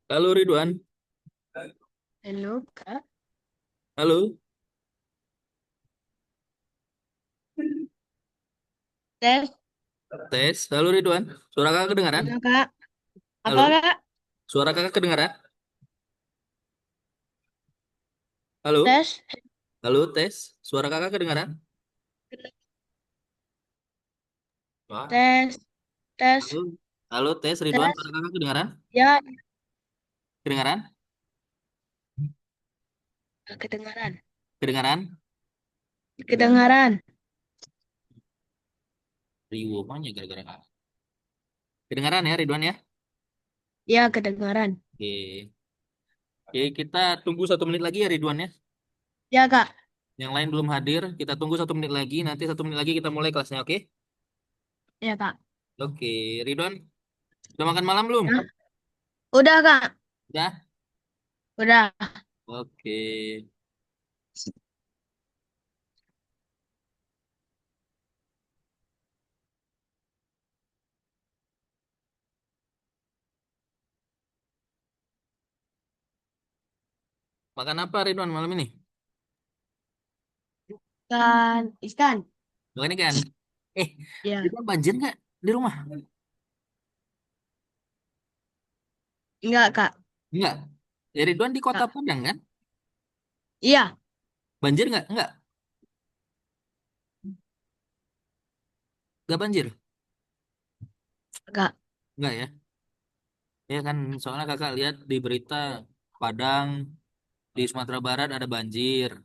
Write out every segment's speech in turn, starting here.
Halo Ridwan, Halo, Kak. halo, Tes. tes, halo Ridwan, suara kakak kedengaran? Halo, Kak. Apa, Halo, Kak? suara kakak kedengaran? Halo, Tes. halo, tes, suara kakak kedengaran? Wah, Tes. Tes. halo, halo, tes, Ridwan, suara Tes. kakak kedengaran? Ya, Kedengaran? kedengaran. Kedengaran? Kedengaran. Riwumannya gara-gara apa? Kedengaran ya Ridwan ya? Ya, kedengaran. Oke, oke, kita tunggu 1 menit lagi ya Ridwan ya. Ya, Kak. Yang lain belum hadir, kita tunggu 1 menit lagi, nanti 1 menit lagi kita mulai kelasnya, oke? Ya, Kak. Oke, Ridwan, udah makan malam belum? Ya. Udah, Kak. Udah? Udah. Oke. Makan apa Ridwan malam ini? Ikan. Ikan. Makan ikan. Eh, Ya. Ridwan banjir nggak di rumah? Enggak, Kak. Enggak. Ya Ridwan di kota Kak. Padang kan? Iya. Banjir nggak? Enggak. Nggak banjir? Kak. Enggak ya? Ya kan soalnya kakak lihat di berita Padang di Sumatera Barat ada banjir.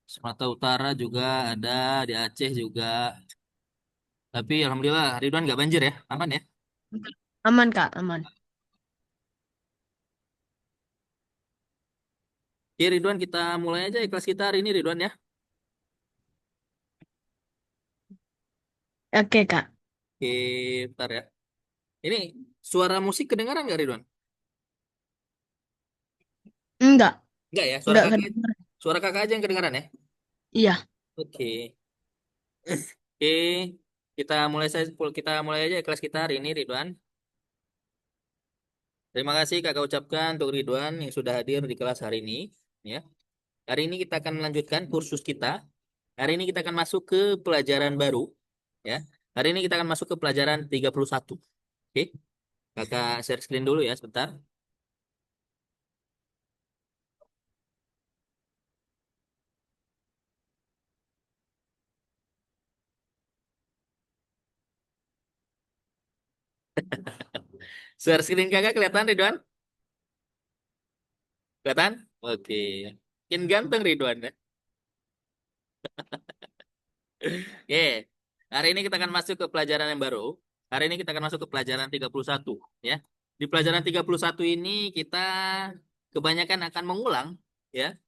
Sumatera Utara juga ada, di Aceh juga. Tapi alhamdulillah Ridwan nggak banjir ya, aman ya. Aman, Kak. Aman. Oke Ridwan kita mulai aja ya kelas kita hari ini Ridwan ya. Oke, Kak. Oke, bentar ya. Ini suara musik kedengaran nggak Ridwan? Enggak. Enggak ya, Enggak kedengaran. suara kakak aja yang kedengaran ya. Iya. Oke, oke, kita mulai aja kelas kita hari ini Ridwan. Terima kasih kakak ucapkan untuk Ridwan yang sudah hadir di kelas hari ini. Ya, hari ini kita akan melanjutkan kursus kita. Hari ini kita akan masuk ke pelajaran baru. Ya, hari ini kita akan masuk ke pelajaran 31. Oke, kakak share screen dulu ya sebentar. Share screen kakak kelihatan Ridwan? Kelihatan? Oke, makin ganteng Ridwan ya. Oke, hari ini kita akan masuk ke pelajaran yang baru. Hari ini kita akan masuk ke pelajaran 31, ya. Di pelajaran 31 ini kita kebanyakan akan mengulang ya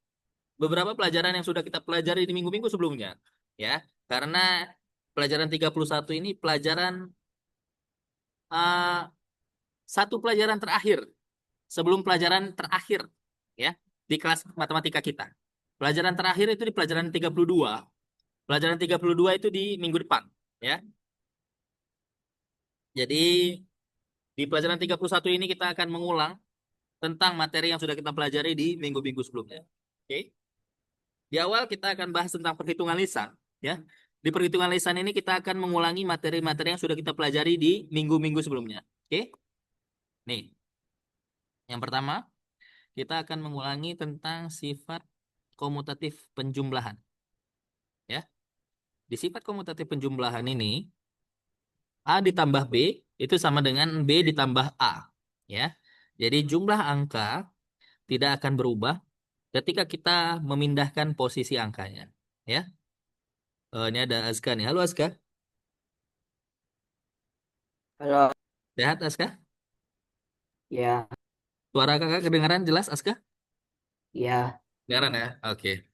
beberapa pelajaran yang sudah kita pelajari di minggu-minggu sebelumnya, ya. Karena pelajaran 31 ini pelajaran uh, satu pelajaran terakhir sebelum pelajaran terakhir ya di kelas matematika kita. Pelajaran terakhir itu di pelajaran 32. Pelajaran 32 itu di minggu depan, ya. Jadi di pelajaran 31 ini kita akan mengulang tentang materi yang sudah kita pelajari di minggu-minggu sebelumnya. Oke. Di awal kita akan bahas tentang perhitungan lisan, ya. Di perhitungan lisan ini kita akan mengulangi materi-materi yang sudah kita pelajari di minggu-minggu sebelumnya. Oke. Nih, yang pertama kita akan mengulangi tentang sifat komutatif penjumlahan, ya. Di sifat komutatif penjumlahan ini A ditambah B itu sama dengan B ditambah A, ya. Jadi jumlah angka tidak akan berubah ketika kita memindahkan posisi angkanya. Ya, ini ada Azka nih. Halo Azka, Halo, sehat Azka? ya, Suara kakak kedengaran jelas Azka? ya, Kedengaran ya? Oke.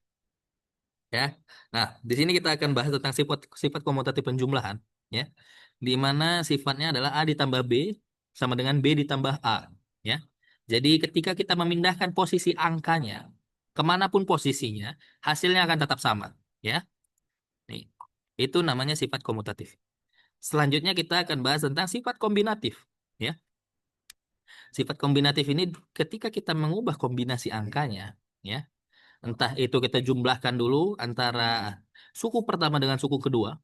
Ya. Nah, di sini kita akan bahas tentang sifat sifat komutatif penjumlahan. Ya, di mana sifatnya adalah A ditambah B sama dengan B ditambah A. Ya. Jadi ketika kita memindahkan posisi angkanya, kemanapun posisinya, hasilnya akan tetap sama. Ya. Nih, itu namanya sifat komutatif. Selanjutnya kita akan bahas tentang sifat kombinatif. Ya. Sifat kombinatif ini ketika kita mengubah kombinasi angkanya, ya, entah itu kita jumlahkan dulu antara suku pertama dengan suku kedua,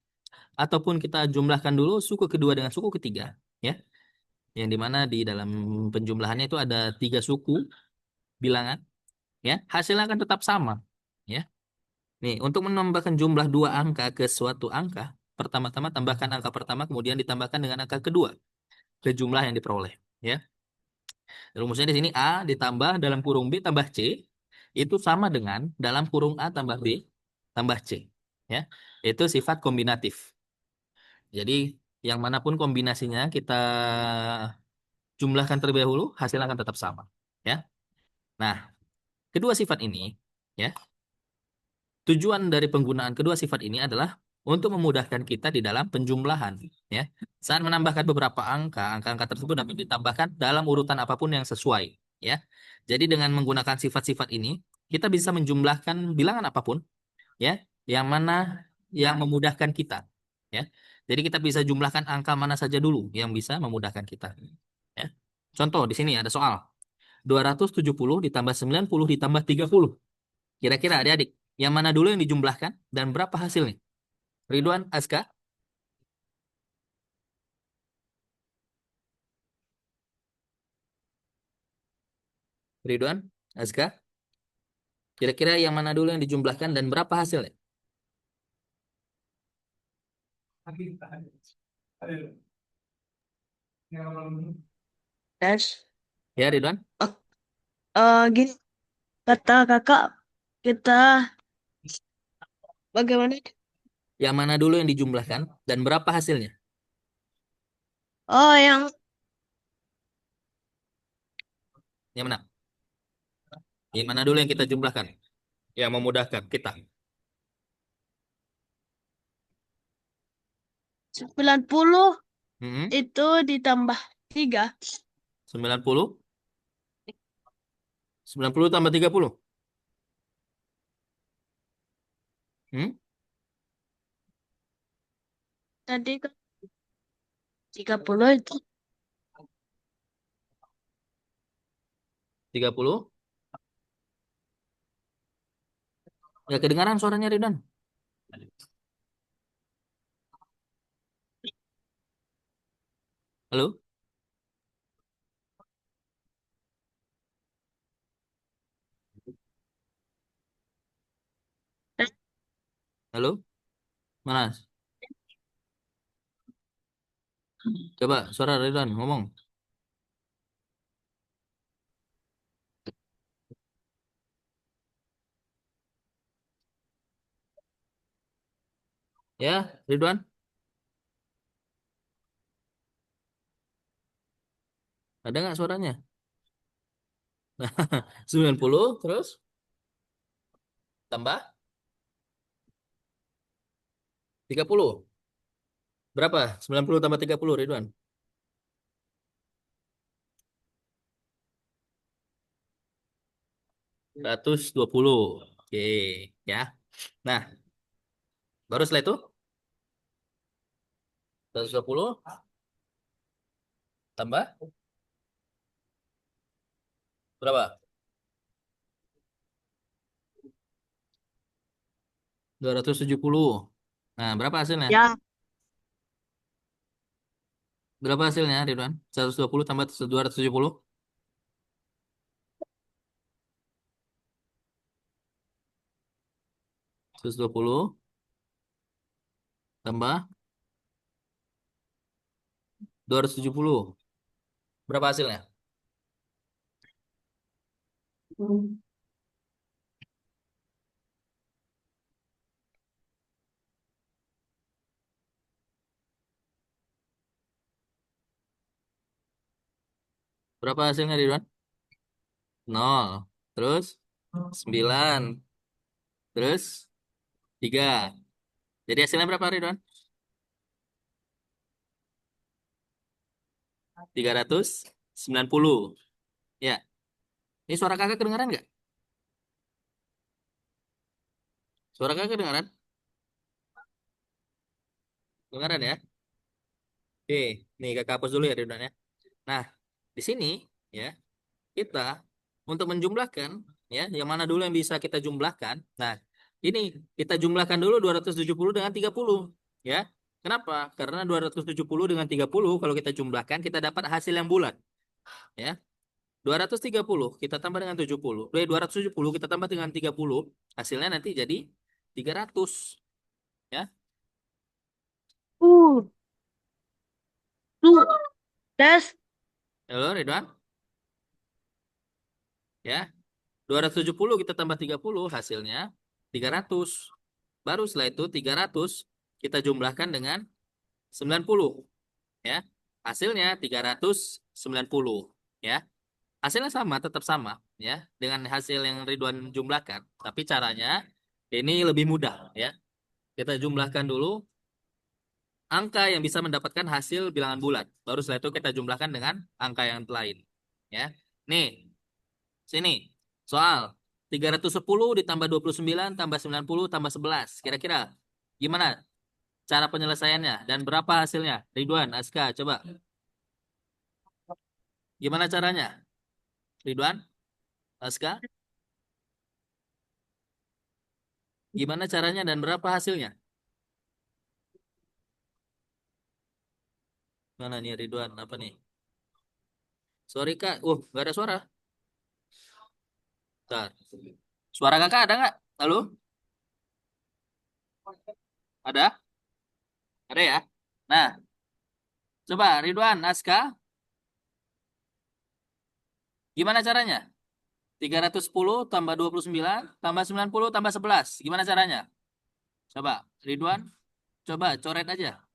ataupun kita jumlahkan dulu suku kedua dengan suku ketiga, ya, yang dimana di dalam penjumlahannya itu ada 3 suku bilangan, ya, hasilnya akan tetap sama, ya. Nih, untuk menambahkan jumlah 2 angka ke suatu angka, pertama-tama tambahkan angka pertama, kemudian ditambahkan dengan angka kedua ke jumlah yang diperoleh, ya. Rumusnya di sini A ditambah dalam kurung B tambah C itu sama dengan dalam kurung A tambah B tambah C. Ya, itu sifat kombinatif. Jadi yang manapun kombinasinya kita jumlahkan terlebih dahulu, hasilnya akan tetap sama. Ya. Nah, kedua sifat ini, ya, tujuan dari penggunaan kedua sifat ini adalah untuk memudahkan kita di dalam penjumlahan. Ya, saat menambahkan beberapa angka, angka-angka tersebut dapat ditambahkan dalam urutan apapun yang sesuai. Ya, jadi dengan menggunakan sifat-sifat ini, kita bisa menjumlahkan bilangan apapun, ya, yang mana yang memudahkan kita. Ya, jadi kita bisa jumlahkan angka mana saja dulu yang bisa memudahkan kita. Ya, contoh di sini ada soal 270 ditambah 90 ditambah 30. Kira-kira adik-adik, yang mana dulu yang dijumlahkan dan berapa hasilnya? Ridwan, Aska, Ridwan, Aska, kira-kira yang mana dulu yang dijumlahkan dan berapa hasilnya? Tes. Ya, Ridwan. Gini, kata kakak, kita bagaimana? Yang mana dulu yang dijumlahkan dan berapa hasilnya? Oh, yang Yang mana? Yang mana dulu yang kita jumlahkan? Yang memudahkan kita. 90 Hmm, itu ditambah 3. 90. 90 tambah 30. Hmm, Tadi kan 30 itu 30. Ya kedengaran suaranya Ridwan. Halo? Halo? Mana? Coba suara Ridwan ngomong. Ya, Ridwan. Ada nggak suaranya? 90 terus tambah 30. Berapa? 90 tambah 30, Ridwan. 120. Oke, ya. Nah, baru setelah itu 120 tambah berapa? 270. Nah, berapa hasilnya? ya Berapa hasilnya, Ridwan? 120 tambah 270. 120 tambah 270. Berapa hasilnya? Berapa hasilnya, Ridwan? 0. Terus 9. Terus 3. Jadi hasilnya berapa, Ridwan? 390. Ya. Ini suara kakak kedengaran nggak? Suara kakak kedengaran? Kedengaran ya? Oke, nih kakak hapus dulu ya Ridwan ya. Nah, di sini ya kita untuk menjumlahkan ya, yang mana dulu yang bisa kita jumlahkan. Nah, ini kita jumlahkan dulu 270 dengan 30 ya. Kenapa? Karena 270 dengan 30 kalau kita jumlahkan kita dapat hasil yang bulat ya. 230 kita tambah dengan 70. 270 kita tambah dengan 30, hasilnya nanti jadi 300 ya. Uh, Tuh. Tes. Halo Ridwan ya. 270 kita tambah 30 hasilnya 300. Baru setelah itu 300 kita jumlahkan dengan 90 ya. Hasilnya 390 ya. Hasilnya sama, tetap sama ya dengan hasil yang Ridwan jumlahkan. Tapi caranya ini lebih mudah ya. Kita jumlahkan dulu angka yang bisa mendapatkan hasil bilangan bulat. Baru setelah itu kita jumlahkan dengan angka yang lain ya. Nih, sini. Soal 310 ditambah 29 tambah 90 tambah 11. Kira-kira gimana cara penyelesaiannya dan berapa hasilnya? Ridwan, Aska, coba. Gimana caranya? Ridwan, Aska, gimana caranya dan berapa hasilnya? Mana nih Ridwan? Apa nih? Sorry Kak. Nggak ada suara. Bentar. Suara kakak ada nggak? Halo? Ada? Ada ya? Nah, coba Ridwan, Aska, gimana caranya? 310 tambah 29 tambah 90 tambah 11. Gimana caranya? Coba, Ridwan, coba coret aja.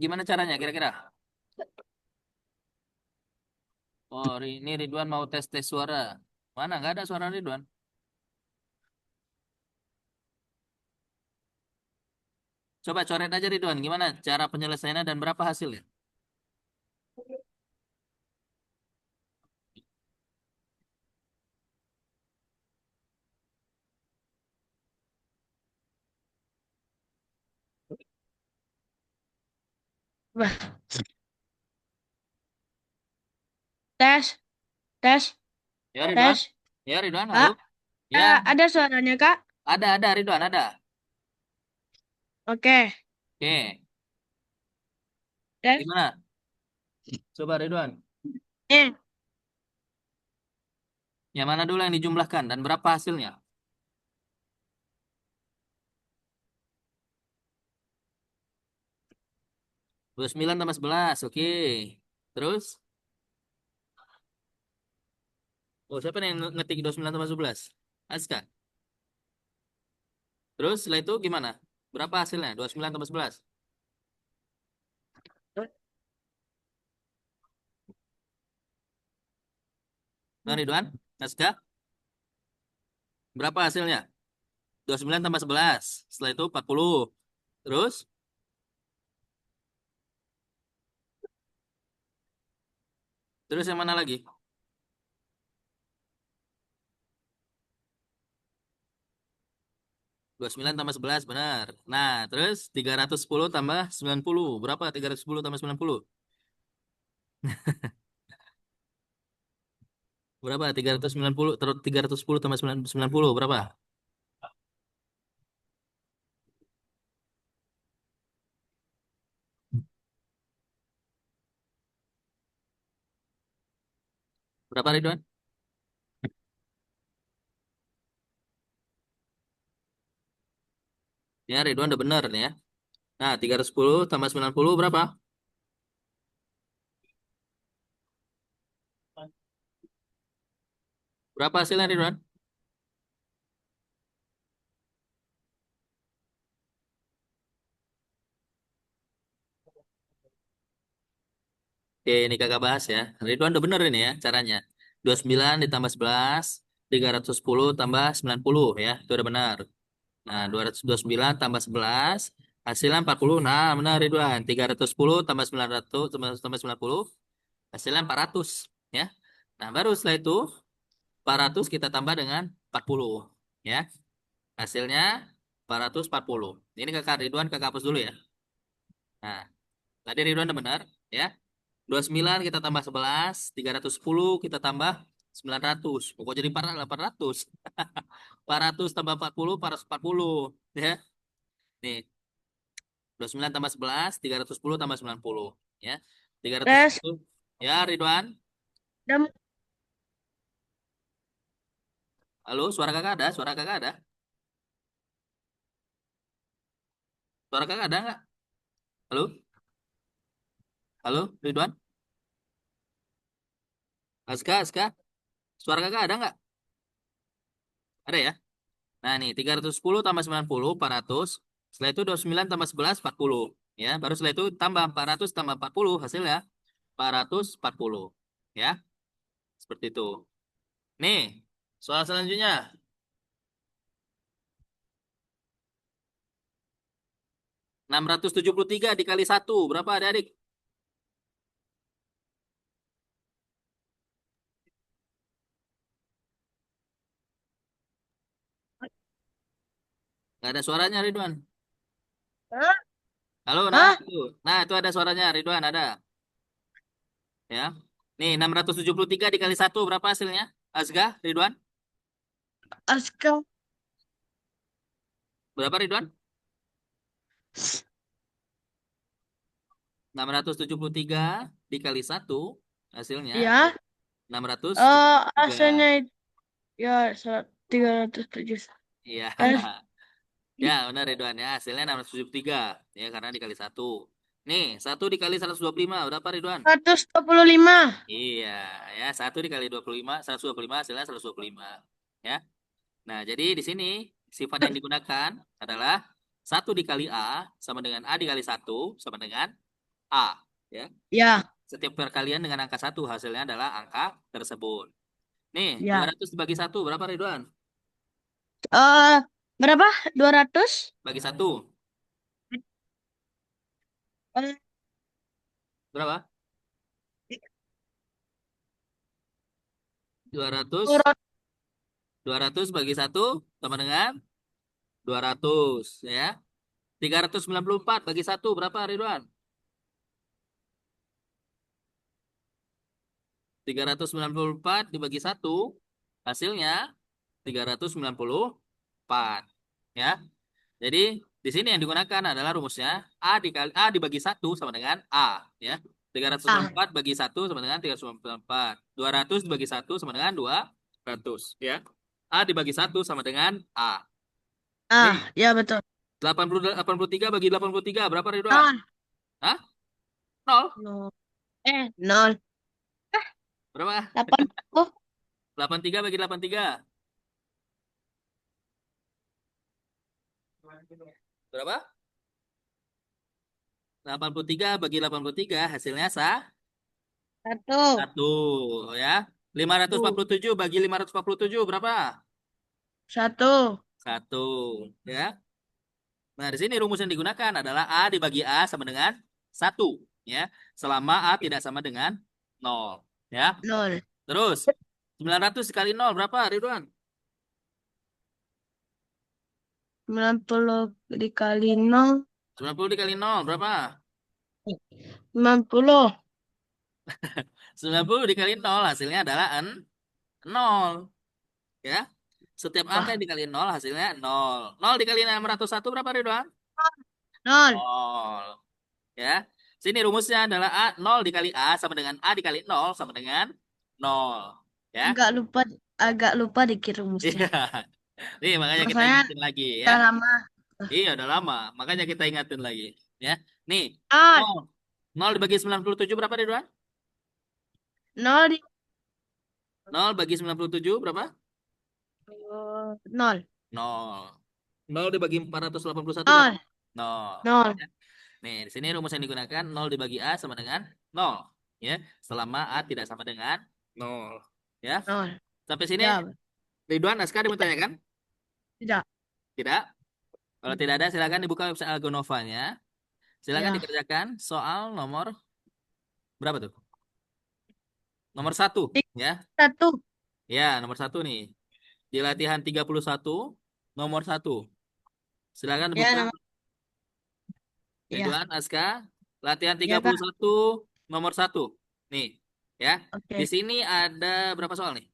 Gimana caranya kira-kira? Oh, ini Ridwan mau tes-tes suara. Mana? Nggak ada suara Ridwan. Coba coret aja Ridwan. Gimana cara penyelesaiannya dan berapa hasilnya? Bah. Tes. Tes. Ya Ridwan. Tes. Ya Ridwan, halo. Kak, Ya, ada suaranya, Kak? ada Ridwan, ada. Oke. Oke. Tes. Gimana? Coba Ridwan. Eh, Yang mana dulu yang dijumlahkan dan berapa hasilnya? 29 tambah 11. Oke. Terus? Oh, siapa nih yang ngetik 29 tambah 11? Aska. Terus setelah itu gimana? Berapa hasilnya? 29 tambah 11. Nah, Ridwan, Aska, berapa hasilnya? 29 tambah 11. Setelah itu 40. Terus? Terus yang mana lagi? 29 tambah 11, benar. Nah, terus 310 tambah 90. Berapa 310 tambah 90? Berapa? 390 terus 310 tambah 90 berapa? Berapa Ridwan? Ya, Ridwan udah benar nih ya. Nah, 310 tambah 90 berapa? Berapa hasilnya Ridwan? Oke, ini kakak bahas ya. Ridwan udah bener ini ya caranya. 29 ditambah 11, 310 tambah 90 ya. Itu udah benar. Nah, 229 tambah 11, hasilnya 40. Nah, benar Ridwan. 310 tambah 900 tambah 90. Hasilnya 400. Ya. Nah, baru setelah itu 400 kita tambah dengan 40. Ya. Hasilnya 440. Ini kakak Ridwan, kakak hapus dulu ya. Nah, tadi Ridwan udah benar. Ya. 29 kita tambah 11. 310 kita tambah 900. Pokok jadi 800. 400 tambah 40, 440. Ya. Nih, 29 tambah 11, 310 tambah 90. Ya. Tes. 310. Ya, Ridwan. Dam. Halo, suara kakak ada? Suara kakak ada? Suara kakak ada nggak? Halo? Halo, Ridwan? Aska, Aska? Suara kakak ada nggak? Ada ya? Nah, nih, 310 tambah 90, 400. Setelah itu 29 tambah 11, 40. Ya, baru setelah itu tambah 400 tambah 40, hasilnya 440. Ya, seperti itu. Nih, soal selanjutnya. 673 dikali 1. Berapa adik-adik? Nggak ada suaranya, Ridwan. Hah? Halo, nah, Hah? itu. Nah, itu ada suaranya, Ridwan, ada. Ya. Nih, 673 dikali 1 berapa hasilnya? Azga, Ridwan? Aska. Berapa, Ridwan? 673 dikali 1 hasilnya Ya. 673. Asalnya ya 307. Iya. Tes. Ya, benar Ridwan ya. Hasilnya 673 ya karena dikali 1. Nih, 1 dikali 125 berapa Ridwan? 125. Iya, ya 1 dikali 25, 125 hasilnya 125. Ya. Nah, jadi di sini sifat yang digunakan adalah 1 dikali A sama dengan A dikali 1 sama dengan A. Ya. Ya. Setiap perkalian dengan angka 1 hasilnya adalah angka tersebut. Nih, Ya. 200 dibagi 1 berapa Ridwan? Eh, berapa? 200? Bagi 1 Eh, berapa? 200. 200. 200 bagi 1 sama dengan 200 ya. 394 bagi 1 berapa Ridwan? 394 dibagi 1 hasilnya 394 ya. Jadi di sini yang digunakan adalah rumusnya A dibagi 1 sama dengan A ya. Ah, 394 bagi 1 sama dengan 394. 200 dibagi 1 sama dengan 200 ya. A dibagi 1 sama dengan A. Nih, ya betul. 83 bagi 83 berapa Ridwan? Nol. Hah? 0. Nol. 0. Berapa? 80. 83 bagi 83. Berapa? 83 bagi 83 hasilnya Satu. 1 ya. 547 bagi 547 berapa? Satu. 1 ya. Nah, di sini rumus yang digunakan adalah A dibagi A sama dengan 1 ya. Selama A tidak sama dengan 0 ya. Nol. Terus 900 kali 0 berapa Ridwan? 90 dikali 0. 90 dikali 0 berapa? 90. 90 dikali 0 hasilnya adalah 0 ya. Setiap angka Wah. yang dikali 0 hasilnya 0. 0 dikali 601 berapa Ridwan? Nol. 0 ya. Sini rumusnya adalah 0 dikali A sama dengan A dikali 0 sama dengan 0 ya. Agak lupa dikit rumusnya. Iya. Nih makanya kita Maksudnya ingatin lagi ya. udah lama. Iya udah lama, makanya kita ingatin lagi ya. Nih, Ah, 0. 0 dibagi 97 berapa Ridwan? 0 di 0 bagi 97 berapa? 0. 0. 0 dibagi 481 berapa? Nol. 0. Nol. Nih, di sini rumus yang digunakan 0 dibagi A sama dengan 0. Ya, selama A tidak sama dengan 0. Ya, Nol. sampai sini Ya, Ridwan, Askar mau tanyakan? tidak. Tidak? Kalau tidak ada, silakan dibuka website Algonovanya. Silakan Ya. dikerjakan soal nomor berapa tuh? Nomor satu, ya. Satu. Ya, nomor satu nih. Di latihan 31, nomor satu. Silakan Ya, buka. nama. Ya. Ridwan, Aska. Latihan tiga Ya, puluh Kak. satu, nomor satu. Nih, ya. Di Oke. sini ada berapa soal nih?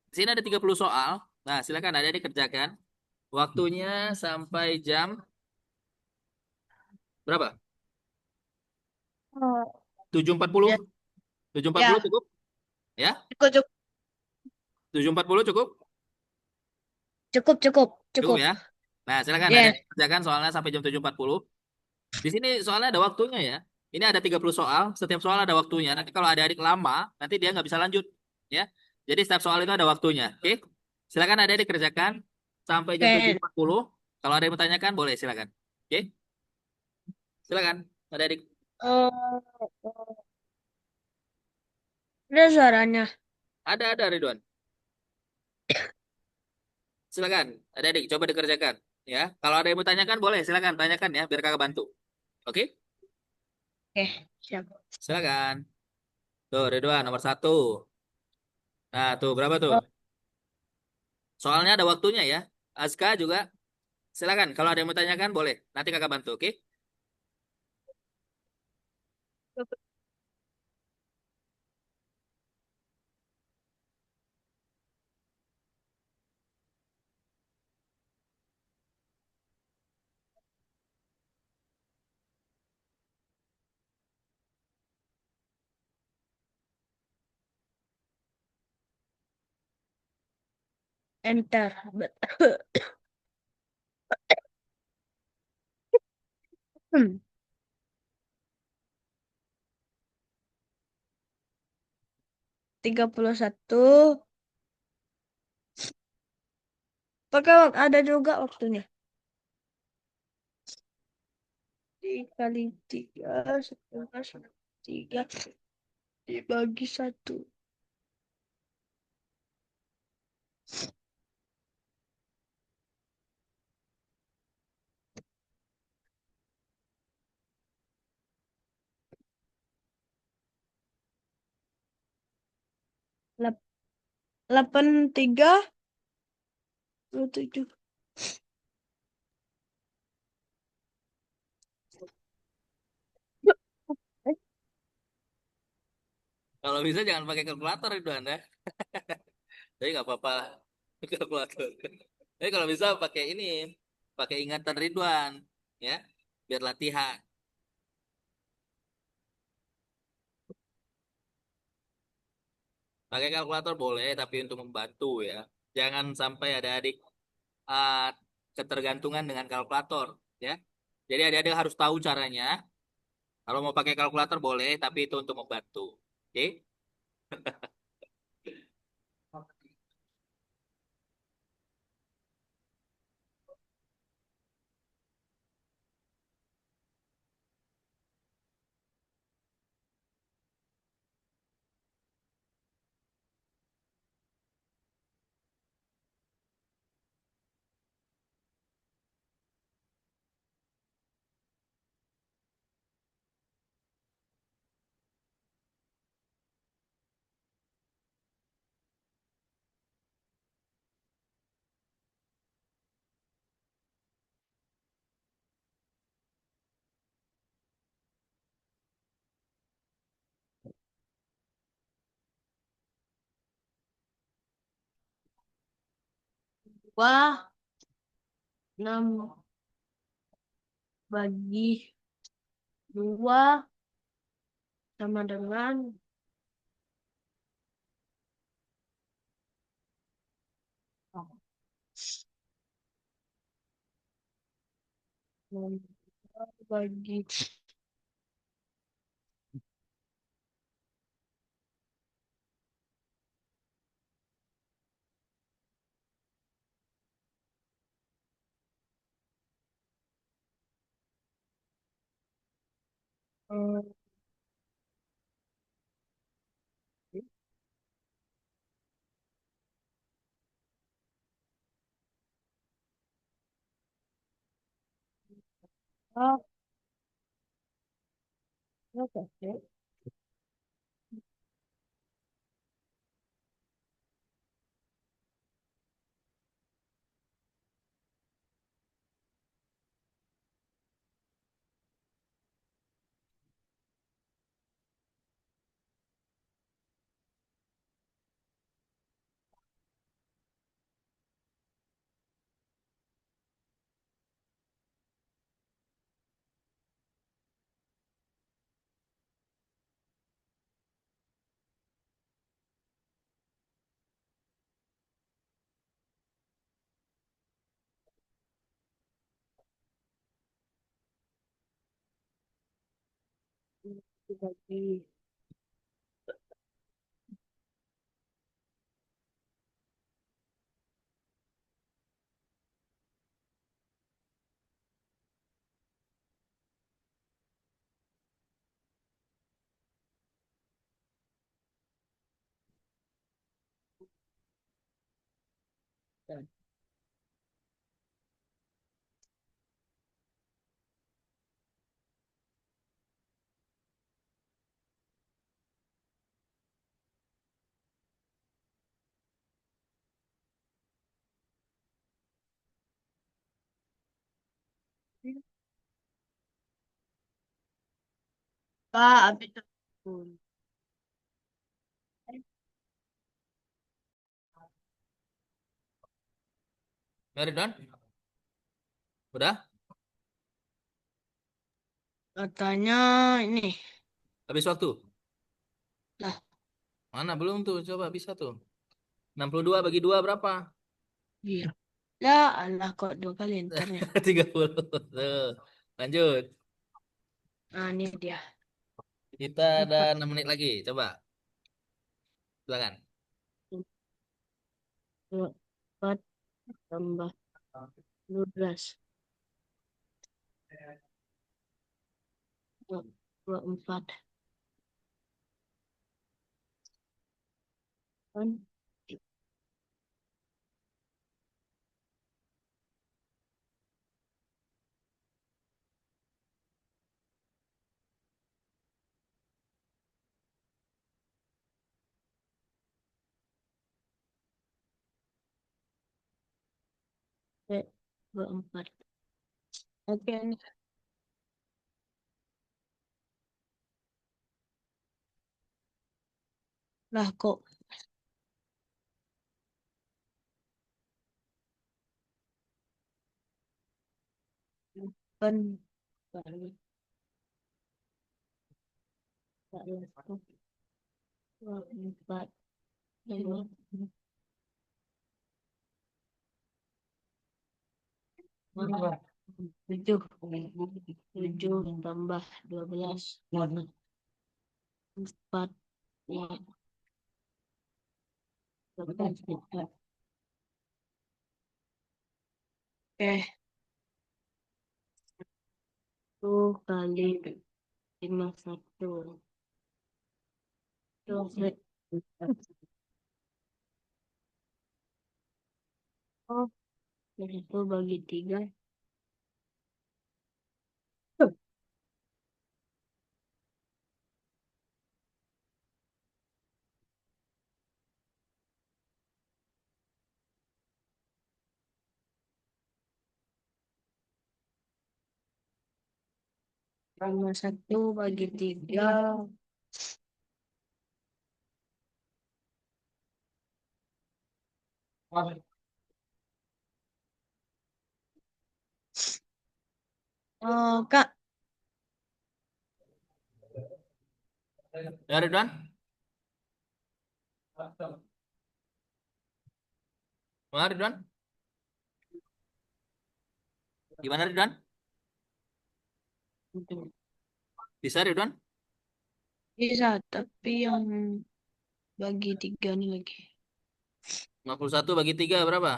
Di sini ada 30 soal. Nah, silakan ada dikerjakan. Waktunya sampai jam berapa? Oh. 7.40. Ya. 7.40 Ya. cukup? Ya? Cukup, cukup, 7.40 cukup? cukup, cukup, Cukup cukup. ya? Nah, silakan ada Yes. dikerjakan soalnya sampai jam 7.40. Di sini soalnya ada waktunya ya. Ini ada 30 soal, setiap soal ada waktunya. Nanti kalau adik-adik lama, nanti dia nggak bisa lanjut. Ya. Jadi setiap soal itu ada waktunya. Oke? Silakan ada dikerjakan sampai jam tujuh Oke. empat puluh. Kalau ada yang bertanyakan, boleh silakan. Oke? Silakan. Ada adik. Oh, ada suaranya. Ada Ridwan. Silakan. Ada adik, coba dikerjakan. Ya. Kalau ada yang bertanyakan, boleh silakan tanyakan ya, biar kakak bantu. Oke? Oke, siap. Silakan. Tuh, Ridwan nomor satu. Nah, tuh berapa tuh? Oh, Soalnya ada waktunya ya. Aska juga. Silakan, kalau ada yang mau tanyakan boleh. Nanti kakak bantu, oke? enter. 31. Pakai ada juga waktunya. Dikali 3, 11, 3 dibagi 1. Lap- 83, 27. Kalau bisa jangan pakai kalkulator itu Anda. Tapi nggak apa-apa lah. Kalkulator. Tapi kalau bisa pakai ini, pakai ingatan Ridwan, ya, biar latihan. Pakai kalkulator boleh, tapi untuk membantu ya. Jangan sampai ada adik ah, ketergantungan dengan kalkulator, ya. Jadi adik-adik harus tahu caranya. Kalau mau pakai kalkulator boleh, tapi itu untuk membantu. Oke? Wah, 6 bagi 2 sama dengan 6 bagi eh, oh, oke. Dibagi Pak, habis itu. Ya, Ridwan? Udah? Katanya ini Habis waktu? lah, Mana belum tuh? Coba bisa tuh. 62 bagi 2 berapa? iya. Lah, Allah kok 2 kali entarnya. 30. Tuh. Lanjut. Nah, ini dia. Kita ada 4, 6 menit lagi. Coba. Silakan. 4 tambah 12. 24. Kan? Eh, 24. Oke, ini. Lah, kok kan kali 24. 7. 7 tambah 12. 4. Ya, 24. Oke, 1 kali 51. Terus, oh, itu bagi 3. Tambah 1 bagi 3. Oh, Kak. Ya, Ridwan? Mana Ridwan? Gimana Ridwan? Bisa Ridwan? Bisa, tapi yang bagi 3 nih lagi. 51 bagi 3 berapa?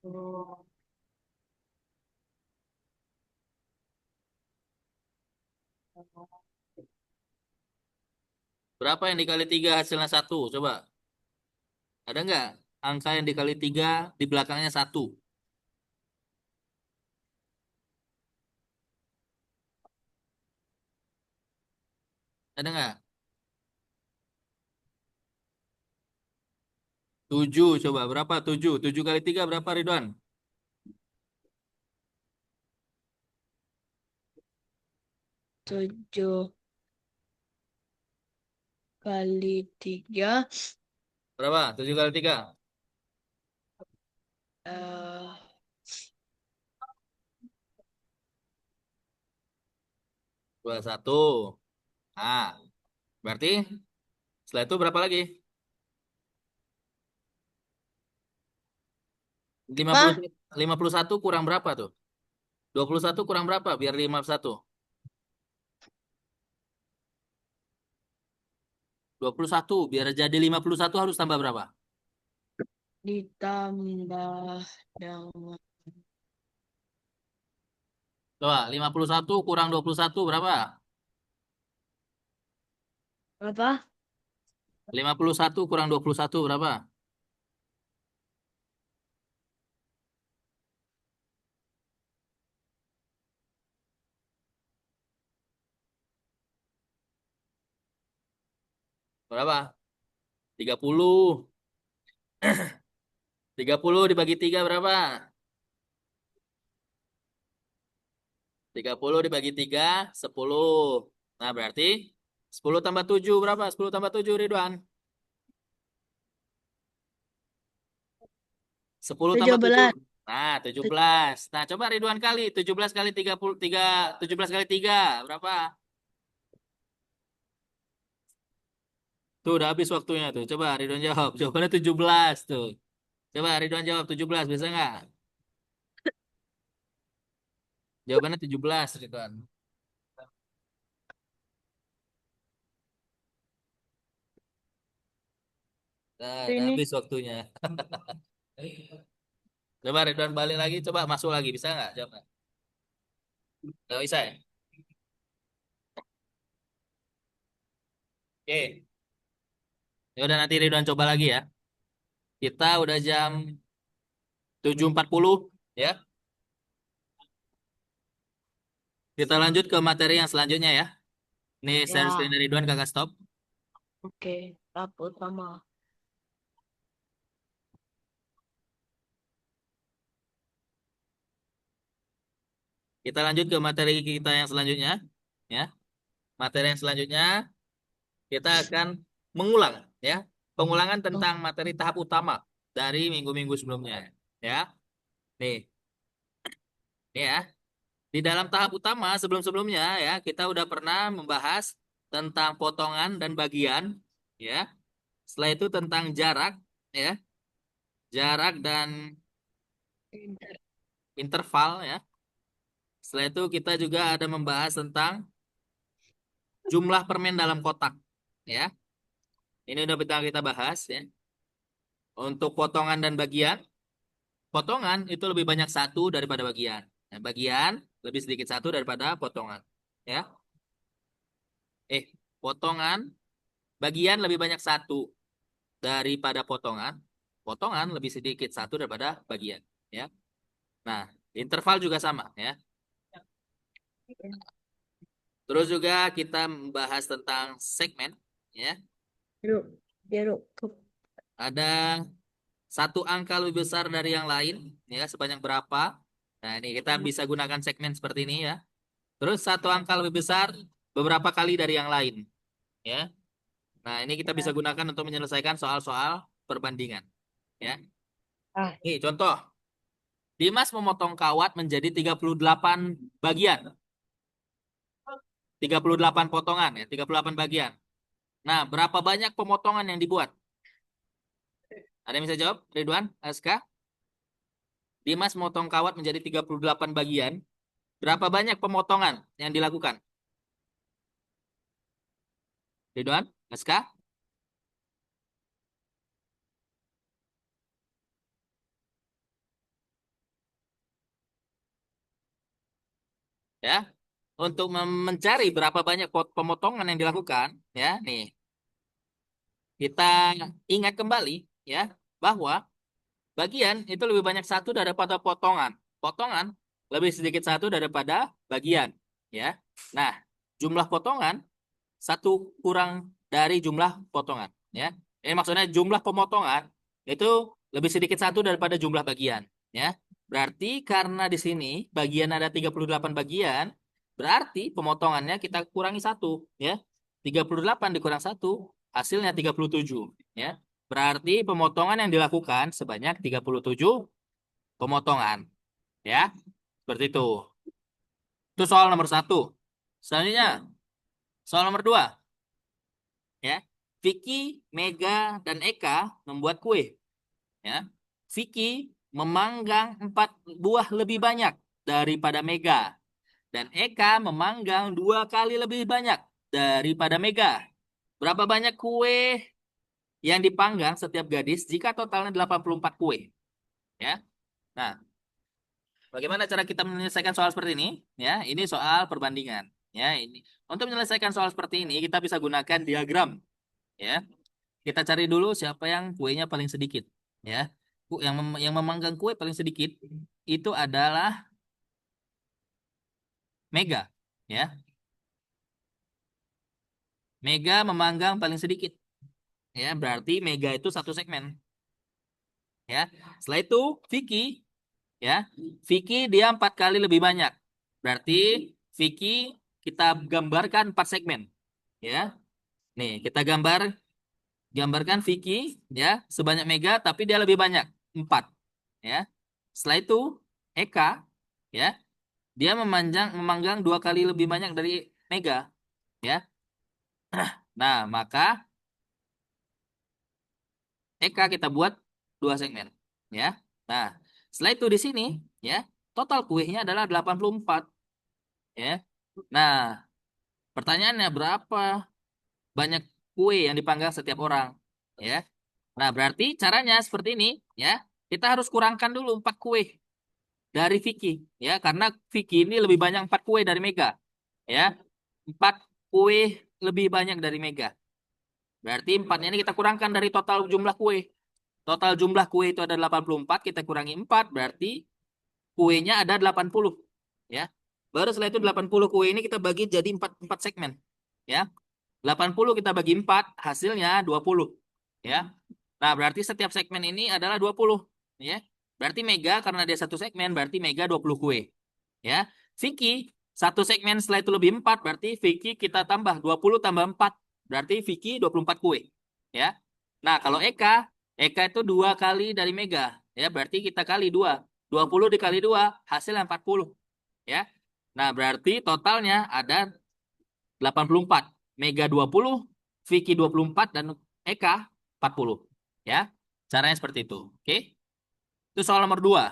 Oh, Berapa yang dikali 3 hasilnya 1? Coba. Ada nggak angka yang dikali 3 di belakangnya 1? Ada nggak? 7 coba. Berapa 7? 7 kali 3 berapa Ridwan? 7 kali 3. Berapa? 7 kali 3. 21. Ah, berarti setelah itu berapa lagi? Apa? 51. 51 kurang berapa tuh? 21 kurang berapa biar 51? 21 biar jadi 51 harus tambah berapa? Ditambah dengan Coba 51 kurang 21 berapa? apa? 51 kurang 21 berapa? Berapa? 30. 30 dibagi 3 berapa? 30 dibagi 3, 10. Nah, berarti 10 tambah 7 berapa? 10 tambah 7 Ridwan. 10 tambah 7. 17. Nah, 17. Nah, coba Ridwan kali. 17 kali 33, 17 kali 3 berapa? Tuh, udah habis waktunya tuh. Coba Ridwan jawab. Jawabannya 17 tuh. Coba Ridwan jawab 17, bisa nggak? Jawabannya 17, Ridwan. Nah, udah Ini habis waktunya. Coba Ridwan balik lagi, coba masuk lagi. Bisa nggak jawabnya? Nggak bisa ya? Oke. Ya udah nanti Ridwan coba lagi ya. Kita udah jam 7.40 ya. Kita lanjut ke materi yang selanjutnya ya. Ini share screen ya, dari Ridwan kakak stop. oke. Tahap utama. Kita lanjut ke materi kita yang selanjutnya ya. Materi yang selanjutnya kita akan mengulang ya. Pengulangan Oh, tentang materi tahap utama dari minggu-minggu sebelumnya ya. Nih, nih ya. Di dalam tahap utama sebelum-sebelumnya ya, kita udah pernah membahas tentang potongan dan bagian ya. Setelah itu tentang jarak ya, jarak dan pintar. interval ya. Setelah itu kita juga ada membahas tentang jumlah permen dalam kotak ya. Ini udah kita bahas ya. Untuk potongan dan bagian, potongan itu lebih banyak satu daripada bagian. Nah, bagian lebih sedikit satu daripada potongan ya. Eh, potongan, bagian lebih banyak satu daripada potongan. Potongan lebih sedikit satu daripada bagian ya. Nah, interval juga sama ya. Terus juga kita membahas tentang segmen ya. Yuk, jeruk. Ada satu angka lebih besar dari yang lain ya, sebanyak berapa? Nah, ini kita bisa gunakan segmen seperti ini ya. Terus satu angka lebih besar beberapa kali dari yang lain ya. Nah, ini kita bisa gunakan untuk menyelesaikan soal-soal perbandingan ya. Ah, Nih, contoh. Dimas memotong kawat menjadi 38 bagian. 38 potongan ya, 38 bagian. Nah, berapa banyak pemotongan yang dibuat? Ada yang bisa jawab? Ridwan, Aska? Dimas memotong kawat menjadi 38 bagian. Berapa banyak pemotongan yang dilakukan? Ridwan, Aska? Ya, untuk mencari berapa banyak pemotongan yang dilakukan, ya, nih, kita ingat kembali, ya, bahwa bagian itu lebih banyak satu daripada potongan. Potongan lebih sedikit satu daripada bagian, ya. Nah, jumlah potongan satu kurang dari jumlah potongan, ya. Ini maksudnya jumlah pemotongan itu lebih sedikit satu daripada jumlah bagian, ya. Berarti karena di sini bagian ada 38 bagian, berarti pemotongannya kita kurangi satu, ya. 38 dikurang satu hasilnya 37, ya. Berarti pemotongan yang dilakukan sebanyak 37 pemotongan, ya. Seperti itu. Itu soal nomor satu. Selanjutnya, soal nomor dua. Ya, Vicky, Mega, dan Eka membuat kue. Ya, Vicky memanggang 4 buah lebih banyak daripada Mega. Dan Eka memanggang 2 kali lebih banyak daripada Mega. Berapa banyak kue yang dipanggang setiap gadis jika totalnya 84 kue? Ya. Nah, bagaimana cara kita menyelesaikan soal seperti ini? Ya, ini soal perbandingan. Ya, ini. Untuk menyelesaikan soal seperti ini, kita bisa gunakan diagram. Ya, kita cari dulu siapa yang kuenya paling sedikit. Ya, yang memanggang kue paling sedikit itu adalah Mega. Ya, Mega memanggang paling sedikit. Ya, berarti Mega itu satu segmen. Ya, setelah itu Vicky. Ya, Vicky dia 4 kali lebih banyak. Berarti Vicky kita gambarkan 4 segmen. Ya, nih kita gambarkan Vicky ya sebanyak Mega tapi dia lebih banyak 4. Ya, setelah itu Eka ya dia memanggang 2 kali lebih banyak dari Mega. Ya, nah maka Eka kita buat 2 segmen. Ya, nah setelah itu di sini ya total kuenya adalah 84. Ya, nah pertanyaannya berapa banyak kue yang dipanggang setiap orang? Ya. Nah, berarti caranya seperti ini, ya. Kita harus kurangkan dulu 4 kue dari Vicky, ya, karena Vicky ini lebih banyak 4 kue dari Mega, ya. 4 kue lebih banyak dari Mega. Berarti 4-nya ini kita kurangkan dari total jumlah kue. Total jumlah kue itu ada 84, kita kurangi 4, berarti kuenya ada 80, ya. Baru setelah itu 80 kue ini kita bagi jadi 4 segmen, ya. 80 kita bagi 4, hasilnya 20. Ya. Nah, berarti setiap segmen ini adalah 20. Ya. Berarti Mega, karena dia satu segmen, berarti Mega 20 kue. Ya. Vicky, satu segmen setelah itu lebih 4, berarti Vicky kita tambah 20 tambah 4. Berarti Vicky 24 kue. Ya. Nah, kalau Eka, Eka itu 2 kali dari Mega. Ya, berarti kita kali 2. 20 dikali 2, hasilnya 40. Ya. Nah, berarti totalnya ada 84. Mega 20, Vicky 24, dan Eka 40. Ya, caranya seperti itu. Oke, itu soal nomor 2.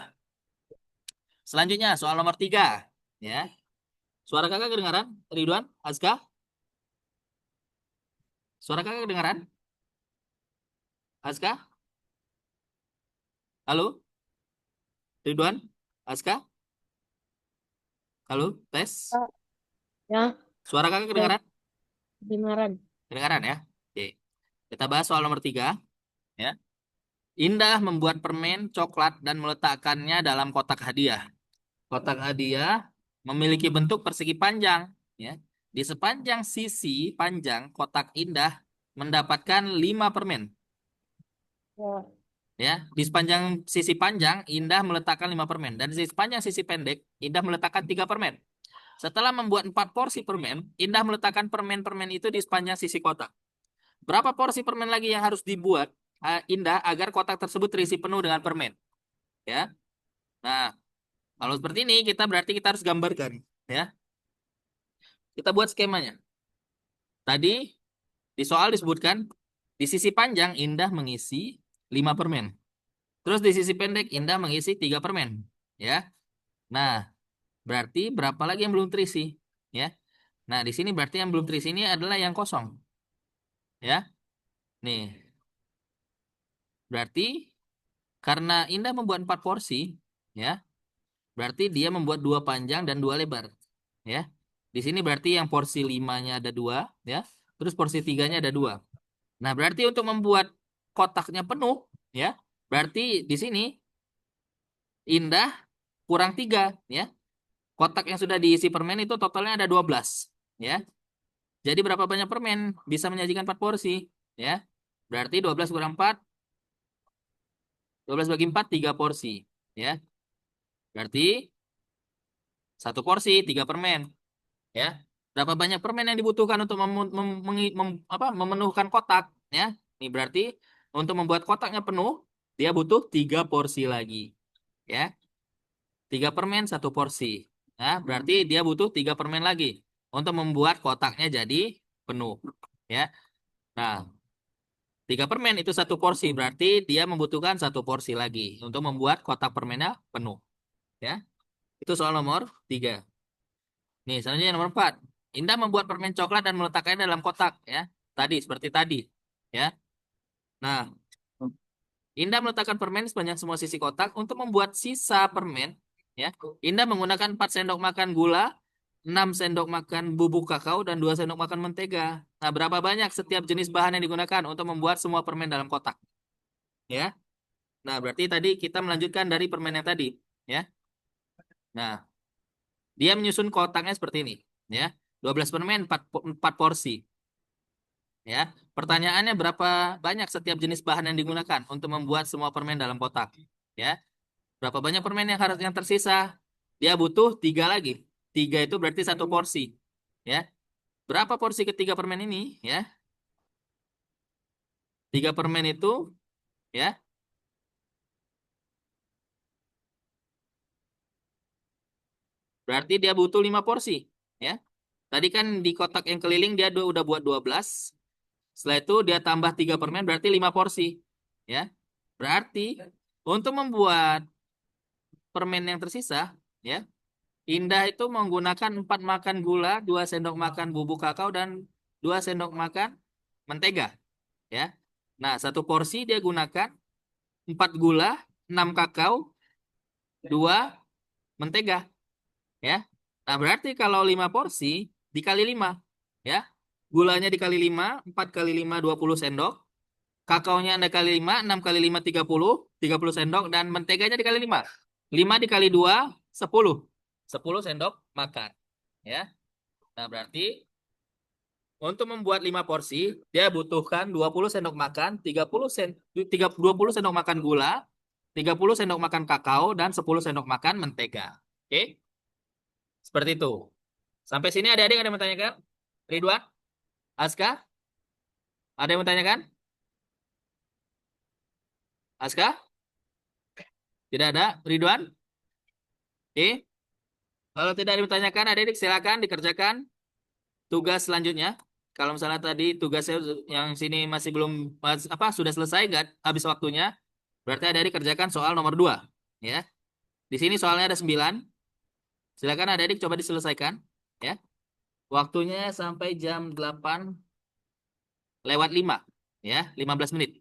Selanjutnya soal nomor 3. Ya, suara kakak kedengaran? Ridwan, Azka? Suara kakak kedengaran? Azka? Halo? Ridwan? Azka? Halo? Tes? Oh, ya, Suara kakak ya, kedengaran? kedengaran. Kedengaran ya? Oke. Kita bahas soal nomor 3. Ya. Indah membuat permen coklat dan meletakkannya dalam kotak hadiah. Kotak hadiah memiliki bentuk persegi panjang. Ya. Di sepanjang sisi panjang kotak Indah mendapatkan 5 permen. Ya, Ya, di sepanjang sisi panjang Indah meletakkan 5 permen dan di sepanjang sisi pendek Indah meletakkan 3 permen. Setelah membuat 4 porsi permen, Indah meletakkan permen-permen itu di sepanjang sisi kotak. Berapa porsi permen lagi yang harus dibuat Indah agar kotak tersebut terisi penuh dengan permen? Ya. Nah, kalau seperti ini kita harus gambarkan, ya. Kita buat skemanya. Tadi di soal disebutkan di sisi panjang Indah mengisi 5 permen. Terus di sisi pendek Indah mengisi 3 permen, ya. Nah, berarti berapa lagi yang belum terisi, ya? Nah, di sini berarti yang belum terisi ini adalah yang kosong, ya. Nih, berarti karena Indah membuat 4 porsi, ya. Berarti dia membuat 2 panjang dan 2 lebar, ya. Di sini berarti yang porsi 5-nya ada 2, ya. Terus porsi 3-nya ada 2. Nah, berarti untuk membuat kotaknya penuh, ya, berarti di sini Indah kurang 3, ya. Kotak yang sudah diisi permen itu totalnya ada 12, ya. Jadi berapa banyak permen bisa menyajikan 4 porsi, ya. Berarti 12 kurang 4, 12 bagi 4, 3 porsi, ya. Berarti 1 porsi, 3 permen, ya. Berapa banyak permen yang dibutuhkan untuk memenuhkan kotak, ya. Ini berarti untuk membuat kotaknya penuh, dia butuh 3 porsi lagi, ya. 3 permen 1 porsi. Nah, berarti dia butuh 3 permen lagi untuk membuat kotaknya jadi penuh, ya. Nah, 3 permen itu 1 porsi. Berarti dia membutuhkan 1 porsi lagi untuk membuat kotak permennya penuh. Ya, itu soal nomor 3. Nih, selanjutnya nomor 4. Indah membuat permen coklat dan meletakkannya dalam kotak. Ya, tadi seperti tadi. Ya, nah, Indah meletakkan permen sepanjang semua sisi kotak. Untuk membuat sisa permen, ya, Indah menggunakan 4 sendok makan gula, 6 sendok makan bubuk kakao, dan 2 sendok makan mentega. Nah, berapa banyak setiap jenis bahan yang digunakan untuk membuat semua permen dalam kotak? Ya, nah berarti tadi kita melanjutkan dari permen yang tadi. Ya, nah dia menyusun kotaknya seperti ini. Ya, 12 permen, 4 porsi. Ya, pertanyaannya berapa banyak setiap jenis bahan yang digunakan untuk membuat semua permen dalam kotak? Ya, berapa banyak permen yang harus yang tersisa? Dia butuh 3 lagi. 3 itu berarti 1 porsi. Ya, berapa porsi ketiga permen ini? Ya, 3 permen itu, ya, berarti dia butuh 5 porsi. Ya, tadi kan di kotak yang keliling dia udah buat 12. Setelah itu dia tambah 3 permen berarti 5 porsi. Ya, berarti untuk membuat permen yang tersisa, ya, Indah itu menggunakan 4 makan gula, 2 sendok makan bubuk kakao, dan 2 sendok makan mentega. Ya. Nah, 1 porsi dia gunakan 4 gula, 6 kakao, 2 mentega. Ya. Nah, berarti kalau 5 porsi dikali 5. Ya. Gulanya dikali 5, 4 kali 5, 20 sendok. Kakaonya Anda kali 5, 6 kali 5, 30 sendok. Dan menteganya dikali 5. 5 dikali 2, 10. 10 sendok makan. Ya. Nah, berarti untuk membuat 5 porsi, dia butuhkan 20 sendok makan, 20 sendok makan gula, 30 sendok makan kakao, dan 10 sendok makan mentega. Oke? Seperti itu. Sampai sini adik-adik ada yang bertanyakan? Ridwan? Aska? Ada yang bertanyakan? Aska? Tidak ada? Ridwan? Oke? Kalau tidak ada yang bertanyakan, adik-adik silakan dikerjakan tugas selanjutnya. Kalau misalnya tadi tugasnya yang sini masih belum sudah selesai nggak habis waktunya, berarti adik-adik kerjakan soal nomor 2. Ya. Di sini soalnya ada 9. Silakan adik-adik coba diselesaikan. Ya. Waktunya sampai jam 8 lewat 5. Ya, 15 menit.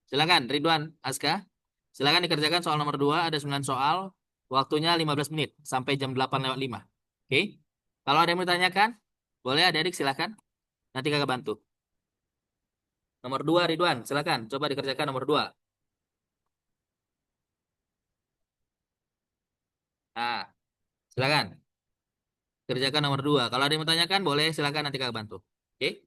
Silakan Ridwan, Aska. Silakan dikerjakan soal nomor 2. Ada 9 soal. Waktunya 15 menit sampai jam 8 lewat 5. Oke. Kalau ada yang mau ditanyakan, boleh adik-adik silakan. Nanti kakak bantu. Nomor 2 Ridwan, silakan. Coba dikerjakan nomor 2. Nah, silakan. Kerjakan nomor 2. Kalau ada yang mau tanyakan, boleh silakan nanti kakak bantu. Oke?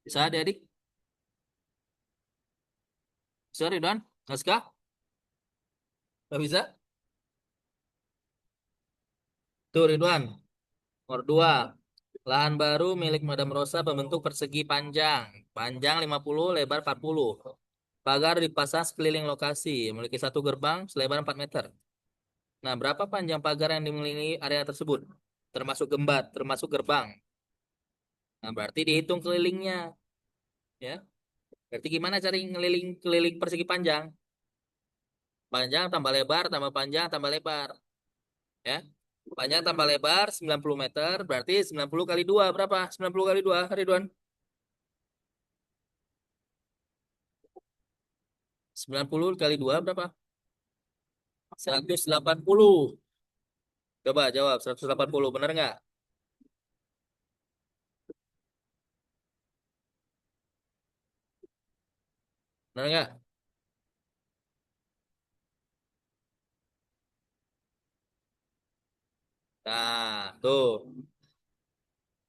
Bisa adik-adik? Bisa Ridwan? Naskah? Nggak bisa? Tuh Ridwan. Nomor 2. Lahan baru milik Madam Rosa berbentuk persegi panjang. Panjang 50, lebar 40. Pagar dipasang sekeliling lokasi. Memiliki satu gerbang selebar 4 meter. Nah, berapa panjang pagar yang dimiliki area tersebut? Termasuk gerbang. Nah, berarti dihitung kelilingnya. Ya. Berarti gimana cari ngeliling keliling persegi panjang? Panjang tambah lebar, tambah panjang, tambah lebar. Ya. Panjang tambah lebar 90 meter, berarti 90 kali 2 berapa? 90 kali 2, Ridwan. 90 kali 2 berapa? 180. Coba jawab, 180. Benar nggak? Benar nggak? Nah, tuh.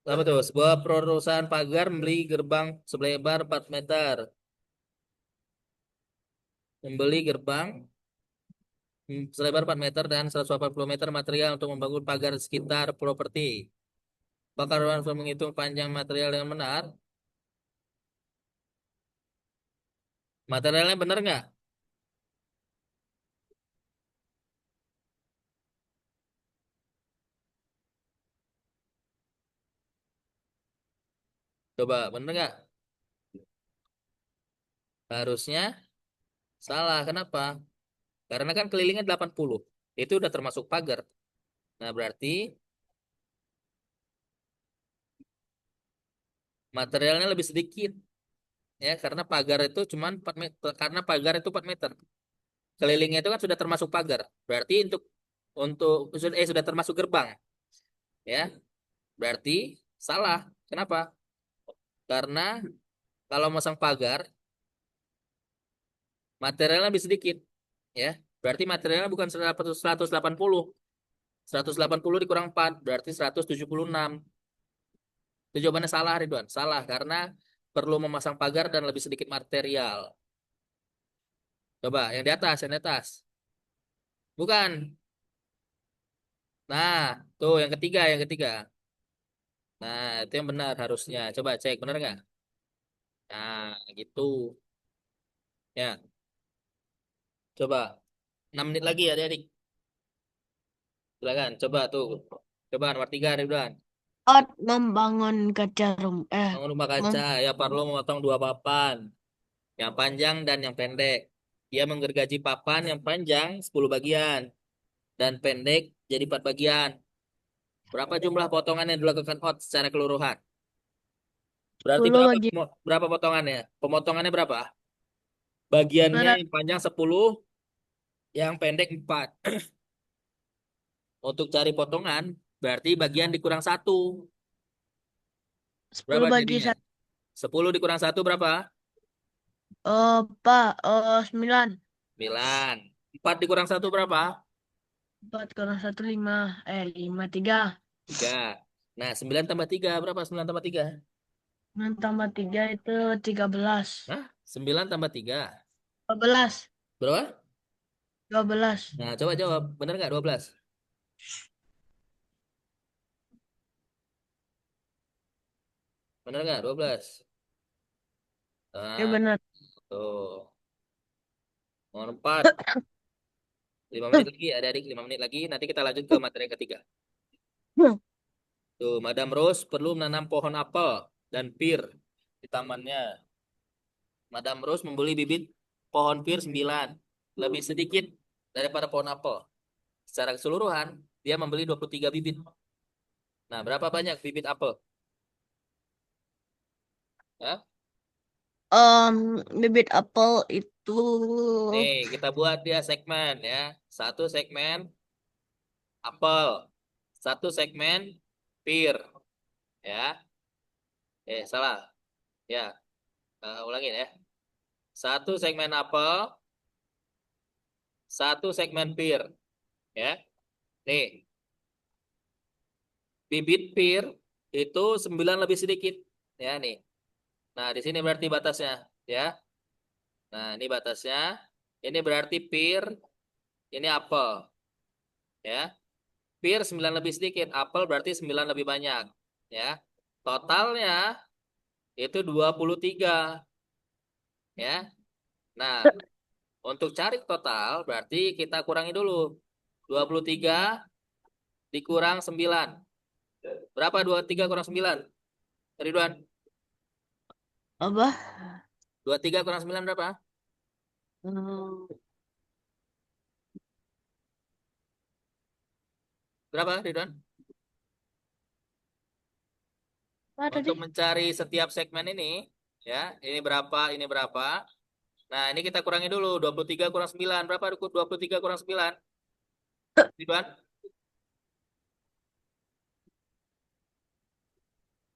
Apa tuh? Sebuah perusahaan pagar membeli gerbang selebar 4 meter. Membeli gerbang selebar 4 meter dan 180 meter material untuk membangun pagar sekitar properti. Pakar Ridwan menghitung panjang material yang benar. Materialnya benar nggak? Coba, benar nggak? Harusnya salah. Kenapa? Karena kan kelilingnya 80. Itu udah termasuk pagar. Nah, berarti materialnya lebih sedikit. Ya, karena pagar itu cuma 4 meter. Karena pagar itu 4 meter. Kelilingnya itu kan sudah termasuk pagar. Berarti sudah termasuk gerbang. Ya, berarti salah. Kenapa? Karena kalau masang pagar, materialnya lebih sedikit. Ya, berarti materialnya bukan 180. 180 dikurang 4 berarti 176. Itu jawabannya salah, Ridwan. Salah karena perlu memasang pagar dan lebih sedikit material. Coba yang di atas, yang di atas. Bukan. Nah, tuh yang ketiga, yang ketiga. Nah, itu yang benar harusnya. Coba cek, benar nggak? Nah, gitu. Ya, coba. 6 menit lagi ya, adik. Silakan, coba tuh. Coba nomor 3, Ridwan. Ot membangun kaca Bangun rumah kaca, mem- ya perlu memotong 2 papan. Yang panjang dan yang pendek. Dia menggergaji papan yang panjang 10 bagian. Dan pendek jadi 4 bagian. Berapa jumlah potongan yang dilakukan Hot secara keseluruhan? Berarti 10 bagi berapa potongannya? Pemotongannya berapa? Bagiannya berat yang panjang 10, yang pendek 4. Untuk cari potongan, berarti bagian dikurang 1. 10 Berapa bagi jadinya? 1. 10 dikurang 1 berapa? Pak, 9. 9. 4 dikurang 1 berapa? 4 kurang 1 5. 5 3. 3. Nah, 9 tambah 3 berapa? 9 tambah 3. 9 tambah 3 itu 13. Hah? 9 tambah 3. 12. Berapa? 12. Nah, coba jawab. Benar nggak 12? Benar nggak 12? Ya Nah, benar. tuh. Nomor 4. 5 menit lagi, adik-adik. 5 menit lagi. Nanti kita lanjut ke materi yang ketiga. Tuh, Madam Rose perlu menanam pohon apel dan pir di tamannya. Madam Rose membeli bibit pohon pir 9. Lebih sedikit daripada pohon apel. Secara keseluruhan, dia membeli 23 bibit. Nah, berapa banyak bibit apel? Ya? Bibit apel itu Nih, kita buat dia segmen ya. Satu segmen apel, satu segmen pir, ya. Salah. Ya, ulangin ya. Satu segmen apel, satu segmen pir, ya. Nih, bibit pir itu 9 lebih sedikit. Ya, nih. Nah, di sini berarti batasnya, ya. Nah, ini batasnya. Ini berarti pir, ini apel, ya. Pir 9 lebih sedikit, apel berarti 9 lebih banyak, ya. Totalnya itu 23, ya. Nah, untuk cari total berarti kita kurangi dulu. 23 dikurang 9. Berapa 23 kurang 9? Ridwan, Apa? 23 kurang 9 berapa? Hmm, Berapa, Ridwan? apa tadi? Untuk mencari setiap segmen ini, ya, ini berapa, ini berapa. Nah, ini kita kurangi dulu. 23 kurang 9. Berapa 23 kurang 9? Ridwan,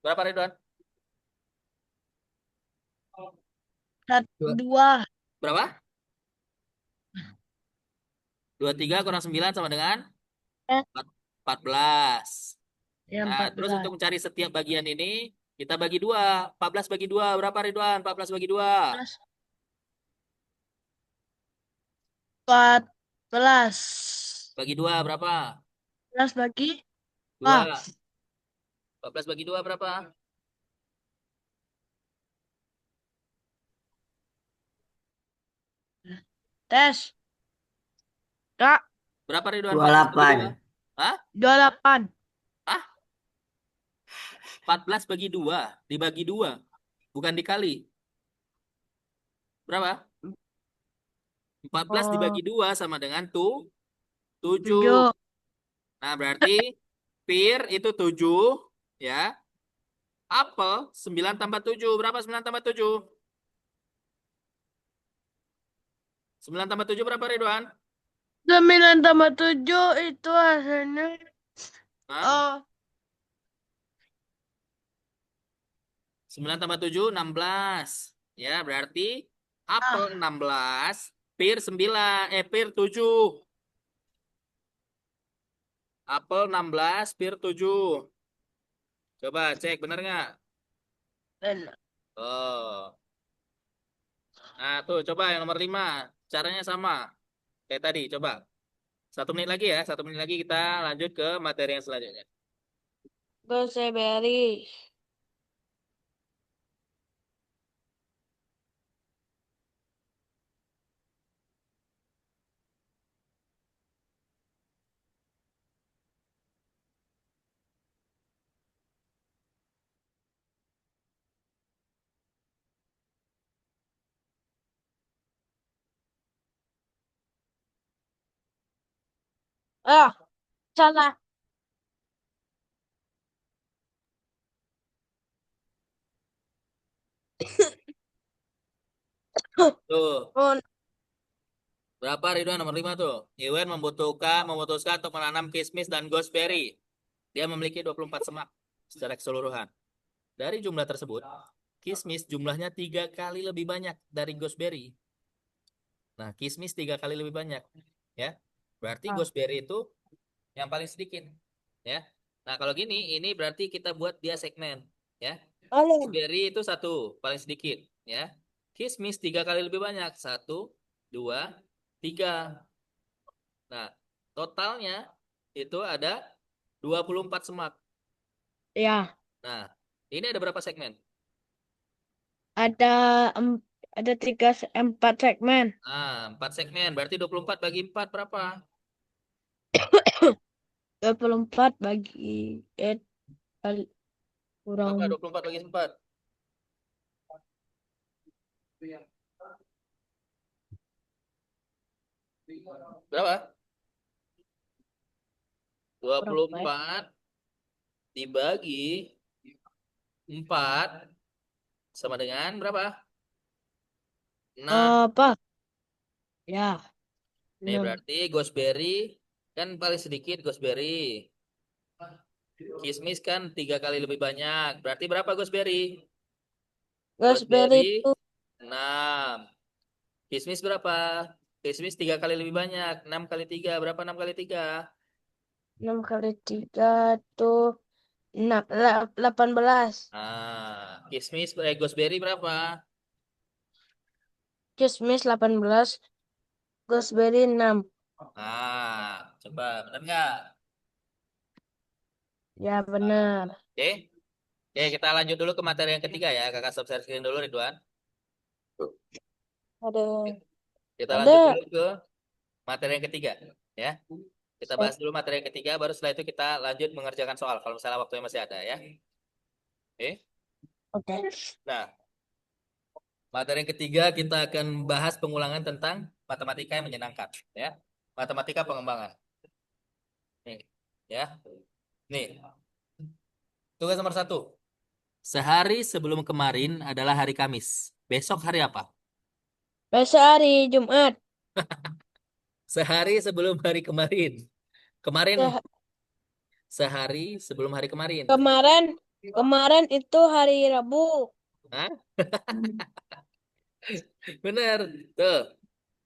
berapa Ridwan? Dua. Dua. Berapa? 23 kurang 9 sama dengan Eh, 14. ya Nah, terus 14. untuk mencari setiap bagian ini, kita bagi dua. 14 bagi 2, berapa Ridwan? 14 bagi 2. 14. Bagi 2 berapa? 14 bagi. Ah, 2. 14 bagi 2 berapa? tes. Kak, Berapa Ridwan? 14 bagi 2? 28. Hah? 28. Hah? 14 bagi 2. Dibagi 2. Bukan dikali. Berapa? 14 Oh, dibagi 2 sama dengan 7. 7. Nah, berarti pir itu 7. Ya. Apel 9 tambah 7. Berapa 9 tambah 7? 9 tambah 7 berapa Ridwan? 9 tambah 7 itu hasilnya. Hah? Oh, 9 tambah 7, 16. Ya, berarti apel ah, 16, pir 9, pir 7. Apel 16, pir 7. Coba cek bener nggak? benar. Oh. Nah, tuh coba yang nomor 5. Caranya sama. Kayak tadi, coba. 1 menit lagi ya. 1 menit lagi kita lanjut ke materi yang selanjutnya. Gooseberry. Ah, salah. Tuh, Oh, berapa Ridwan nomor 5 tuh? Iwan memutuskan untuk menanam kismis dan gooseberry. Dia memiliki 24 semak secara keseluruhan. Dari jumlah tersebut, kismis jumlahnya 3 kali lebih banyak dari gooseberry. Nah, kismis 3 kali lebih banyak, ya. Berarti ah. gooseberry itu yang paling sedikit, ya. Nah, kalau gini, ini berarti kita buat dia segmen, ya. Oleh. Gooseberry itu satu, paling sedikit, ya. Kismis 3 kali lebih banyak, 1, 2, 3. Nah, totalnya itu ada 24 semak. Ya, Nah, ini ada berapa segmen? ada em- ada 4 segmen. Nah, 4 segmen. Berarti 24 bagi 4 berapa? 24 bagi kali- kurang Berapa 24 bagi 4? Berapa? Dua puluh berapa ya? empat dibagi 4 sama dengan berapa? 6. Apa? Ya, Ini 6. berarti gooseberry kan paling sedikit gooseberry. Kismis kan 3 kali lebih banyak. Berarti berapa gooseberry? Raspberry Gooseberry itu 6. Kismis berapa? Kismis 3 kali lebih banyak. 6 kali 3. Berapa 6 kali 3? 6 kali 3 itu 6, 18. Ah, Kismis, gooseberry berapa? Kismis 18, gooseberry 6. Nah, coba benar nggak? Ya benar. Oke. Oke, kita lanjut dulu ke materi yang ketiga ya. Kakak stop share screen dulu, Ridwan. Ada. Kita lanjut Ada. dulu ke materi yang ketiga. Ya. Kita bahas dulu materi yang ketiga, baru setelah itu kita lanjut mengerjakan soal. Kalau misalnya waktunya masih ada ya. Oke. Oke. Nah, materi yang ketiga kita akan bahas pengulangan tentang matematika yang menyenangkan. Ya. Matematika pengembangan. Nih. Ya. Nih. Tugas nomor 1. Sehari sebelum kemarin adalah hari Kamis. Besok hari apa? Besok hari Jumat. Sehari sebelum hari kemarin. Kemarin Se- sehari sebelum hari kemarin. Kemarin, kemarin itu hari Rabu. Hah? Bener. Tuh.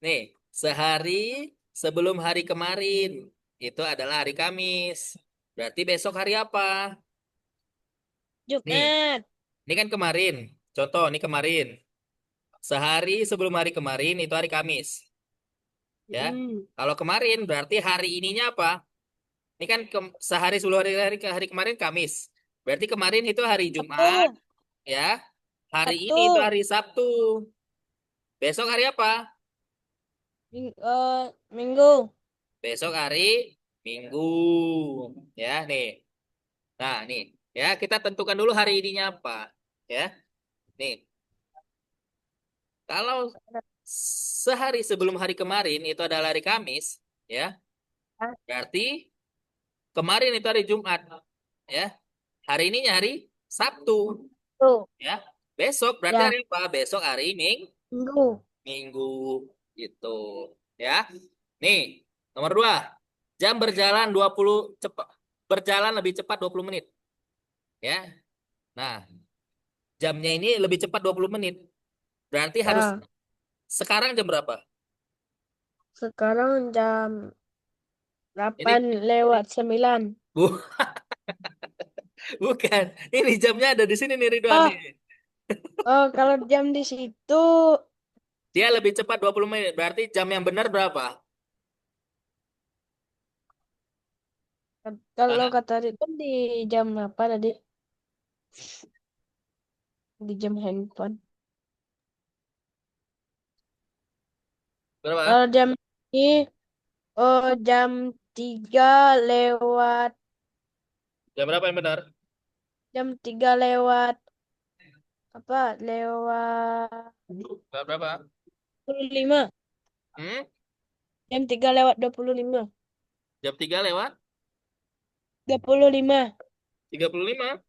Nih, sehari sebelum hari kemarin. Itu adalah hari Kamis. Berarti besok hari apa? Nih, Jumat. ini kan kemarin. Contoh, ini kemarin. Sehari sebelum hari kemarin itu hari Kamis. Ya. Kalau kemarin berarti hari ininya apa? Ini kan sehari sebelum hari kemarin Kamis. Berarti kemarin itu hari Jumat, Sabtu. ya. Hari ini itu Sabtu. hari Sabtu. Besok hari apa? Minggu. Besok hari Minggu. Ya, nih. Nah, nih. Ya, kita tentukan dulu hari ininya apa. Ya. Nih. Kalau sehari sebelum hari kemarin itu adalah hari Kamis, ya. Berarti kemarin itu hari Jumat, ya. Hari ininya hari Sabtu, Tuh. ya. Besok berarti Ya, hari apa? Besok hari minggu. Minggu gitu, ya. Nih, nomor 2. Jam berjalan 20 cepat berjalan lebih cepat 20 menit, ya. Nah, jamnya ini lebih cepat 20 menit. Berarti harus Ya, sekarang jam berapa? sekarang jam Ini 8:09. bu bukan. Ini jamnya ada di sini nih Ridwan Oh, nih. oh, kalau jam di situ, Dia lebih cepat 20 menit. Berarti jam yang benar berapa? kalau Hah? kata itu di jam apa tadi? Di jam handphone. Berapa? Kalau jam ini, oh jam 3 lewat, Jam berapa yang benar? jam 3 lewat, apa, lewat Jam berapa? 25. Hmm? Jam 3 lewat 25. Jam 3 lewat 25. 35.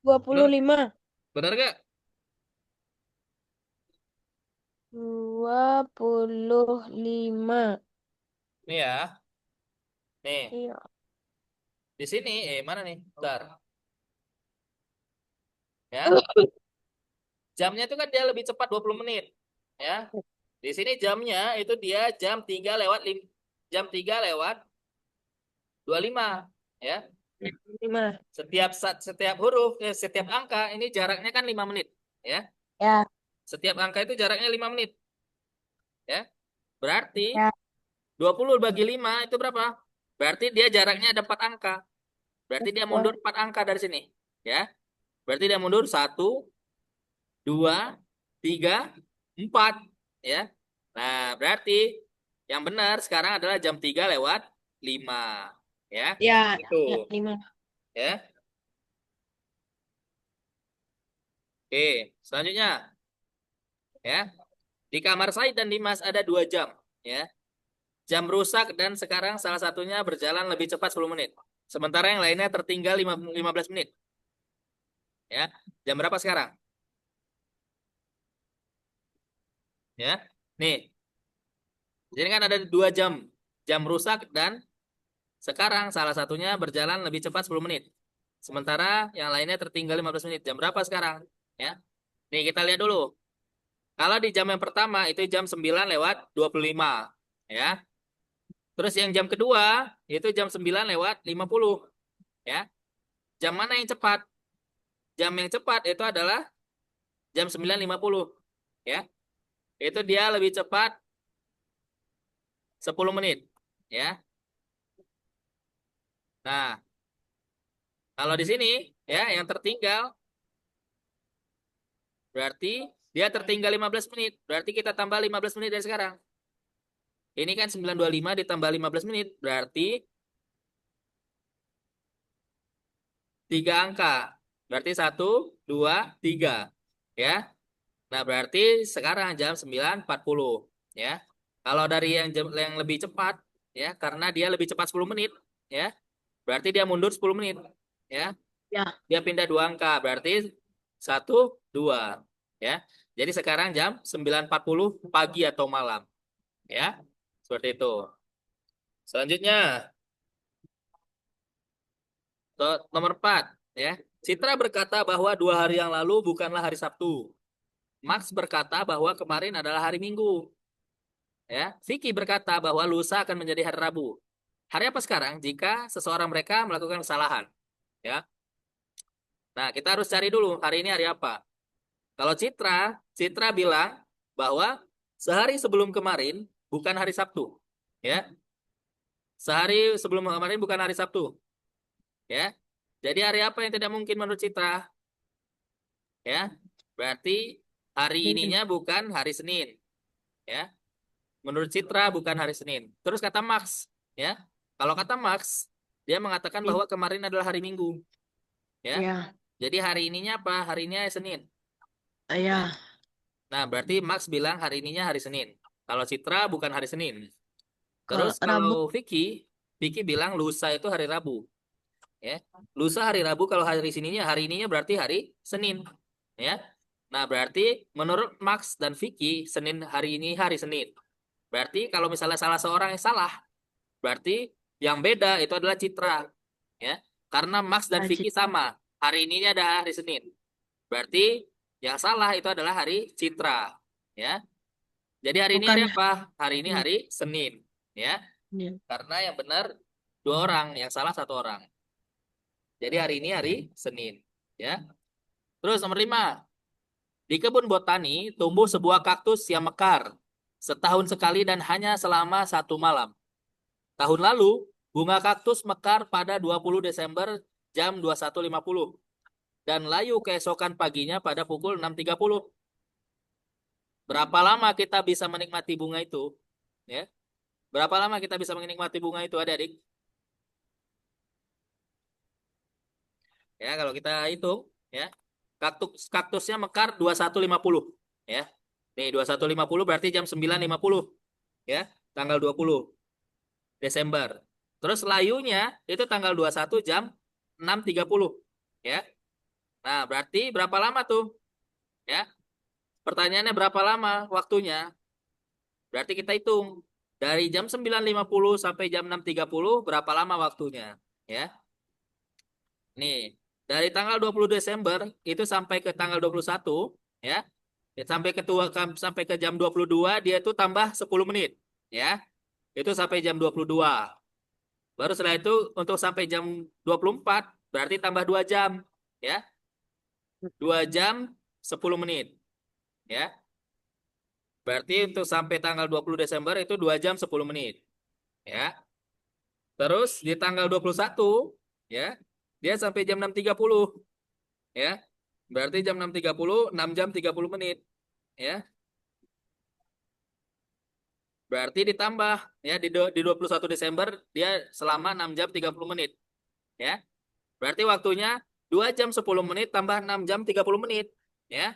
Benar? 25. Benar gak? 25. Nih ya. Nih, Iya. di sini mana nih? Bentar. Ya. Jamnya itu kan dia lebih cepat 20 menit. Ya. Di sini jamnya itu dia jam 3 lewat 25, ya. 5. Setiap huruf, setiap angka ini jaraknya kan 5 menit, ya. Ya, Setiap angka itu jaraknya 5 menit, ya. Berarti ya. 20 bagi 5 itu berapa? Berarti dia jaraknya ada 4 angka. Berarti dia mundur 4 angka dari sini, ya. Berarti dia mundur 1, 2, 3, 4, ya. Nah, berarti yang benar sekarang adalah jam 3 lewat 5, ya. Ya, Itu, ya, 5. ya. Oke, selanjutnya, ya. Di kamar Said dan Dimas ada 2 jam, ya. Jam rusak dan sekarang salah satunya berjalan lebih cepat 10 menit. Sementara yang lainnya tertinggal 15 menit. Ya. Jam berapa sekarang? Ya. Nih, jadi kan ada 2 jam. Jam rusak dan sekarang salah satunya berjalan lebih cepat 10 menit. Sementara yang lainnya tertinggal 15 menit. Jam berapa sekarang? Ya. Nih, kita lihat dulu. Kalau di jam yang pertama itu jam 9 lewat 25. Ya. Terus yang jam kedua itu jam 9 lewat 50. Ya. Jam mana yang cepat? jam yang cepat itu adalah jam 9.50. Ya. Itu dia lebih cepat 10 menit. Ya. Nah, kalau di sini ya yang tertinggal berarti dia tertinggal 15 menit. Berarti kita tambah 15 menit dari sekarang. Ini kan 9.25 ditambah 15 menit. Berarti 3 angka. Berarti 1, 2, 3. Ya. Nah, berarti sekarang jam 9.40. Ya. Kalau dari yang lebih cepat, ya, karena dia lebih cepat 10 menit, ya, berarti dia mundur 10 menit. Ya. Ya. Dia pindah 2 angka. Berarti 1, 2. Ya. Jadi sekarang jam 9.40 pagi atau malam. Ya. Seperti itu. Selanjutnya, nomor 4. Ya. Citra berkata bahwa 2 hari yang lalu bukanlah hari Sabtu. Max berkata bahwa kemarin adalah hari Minggu. Ya. Vicky berkata bahwa lusa akan menjadi hari Rabu. Hari apa sekarang jika seseorang mereka melakukan kesalahan? Ya. Nah, kita harus cari dulu hari ini hari apa. Kalau Citra bilang bahwa sehari sebelum kemarin bukan hari Sabtu. Ya. Sehari sebelum kemarin bukan hari Sabtu. Ya. Jadi hari apa yang tidak mungkin menurut Citra? Ya. Berarti hari Senin. ininya bukan hari Senin. Ya. Menurut Citra bukan hari Senin. Terus kata Max, ya. Kalau kata Max, dia mengatakan bahwa kemarin adalah hari Minggu, ya. Ya. Jadi hari ininya apa? Hari ininya Senin. Ya. Ya. Nah, berarti Max bilang hari ininya hari Senin. Kalau Citra bukan hari Senin. Kalau Terus Rabu. kalau Vicky bilang lusa itu hari Rabu, ya. Lusa hari Rabu, kalau hari ininya berarti hari Senin, ya. Nah, berarti menurut Max dan Vicky, Senin hari ini hari Senin. Berarti kalau misalnya salah seorang yang salah, berarti yang beda itu adalah Citra, ya. Karena Max dan Vicky sama. Hari ini ada hari Senin. Berarti yang salah itu adalah hari Citra, ya. Jadi hari ini Bukan. hari apa? Hari ini Ya. hari Senin, ya. Ya. Karena yang benar 2 orang, yang salah 1 orang. Jadi hari ini hari Senin, ya. Terus nomor 5. Di kebun botani tumbuh sebuah kaktus yang mekar setahun sekali dan hanya selama 1 malam. Tahun lalu, bunga kaktus mekar pada 20 Desember jam 21.50 dan layu keesokan paginya pada pukul 6.30. Berapa lama kita bisa menikmati bunga itu? Ya. Berapa lama kita bisa menikmati bunga itu, adik-adik? Ya, kalau kita hitung, ya. Kaktusnya mekar 21.50, ya. Nih, 21.50 berarti jam 9.50, ya. Tanggal 20 Desember. Terus layunya itu tanggal 21 jam 6.30, ya. Nah, berarti berapa lama tuh? Ya. Pertanyaannya berapa lama waktunya? Berarti kita hitung dari jam 9.50 sampai jam 6.30 berapa lama waktunya, ya. Nih, dari tanggal 20 Desember itu sampai ke tanggal 21, ya. Sampai ke jam 22 dia itu tambah 10 menit, ya. Itu sampai jam 22. Baru setelah itu untuk sampai jam 24 berarti tambah 2 jam, ya. 2 jam 10 menit, ya. Berarti untuk sampai tanggal 20 Desember itu 2 jam 10 menit, ya. Terus di tanggal 21, ya, dia sampai jam 6.30, ya. Berarti jam 6.30 6 jam 30 menit, ya. Berarti ditambah, ya, di 21 Desember dia selama 6 jam 30 menit, ya. Berarti waktunya 2 jam 10 menit tambah 6 jam 30 menit, ya.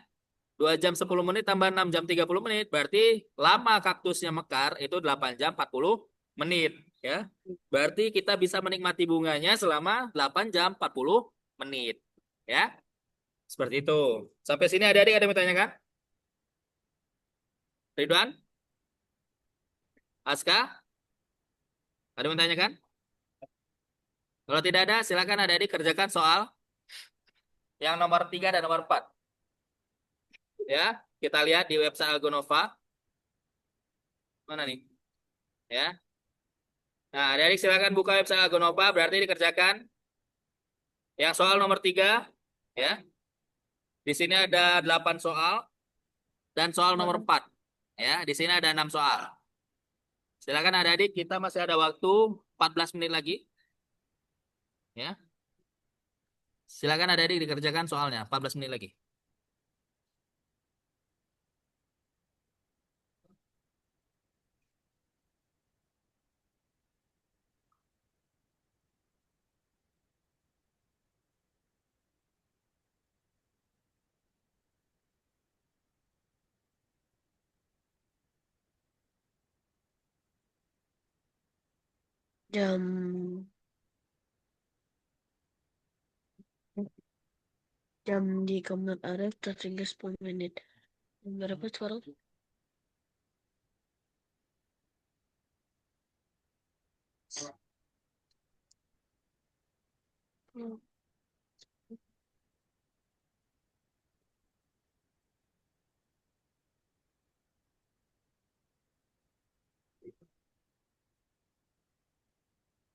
2 jam 10 menit tambah 6 jam 30 menit berarti lama kaktusnya mekar itu 8 jam 40 menit, ya. Berarti kita bisa menikmati bunganya selama 8 jam 40 menit, ya. Seperti itu. Sampai sini adik-adik ada yang bertanyakan? Ridwan? Aska? Ada yang bertanyakan? Kalau tidak ada, silakan adik-adik kerjakan soal yang nomor 3 dan nomor 4. Ya, kita lihat di website Algonova. Mana nih? Ya. Nah, adik-adik silakan buka website Algonova, berarti dikerjakan yang soal nomor 3, ya. Di sini ada 8 soal dan soal nomor 4. Ya, di sini ada 6 soal. Silakan adik-adik, kita masih ada waktu 14 menit lagi. Ya. Silakan adik-adik dikerjakan soalnya 14 menit lagi. Jam jam di kamar Arif tertinggal 10 menit. Jam berapa sekarang? Hmm.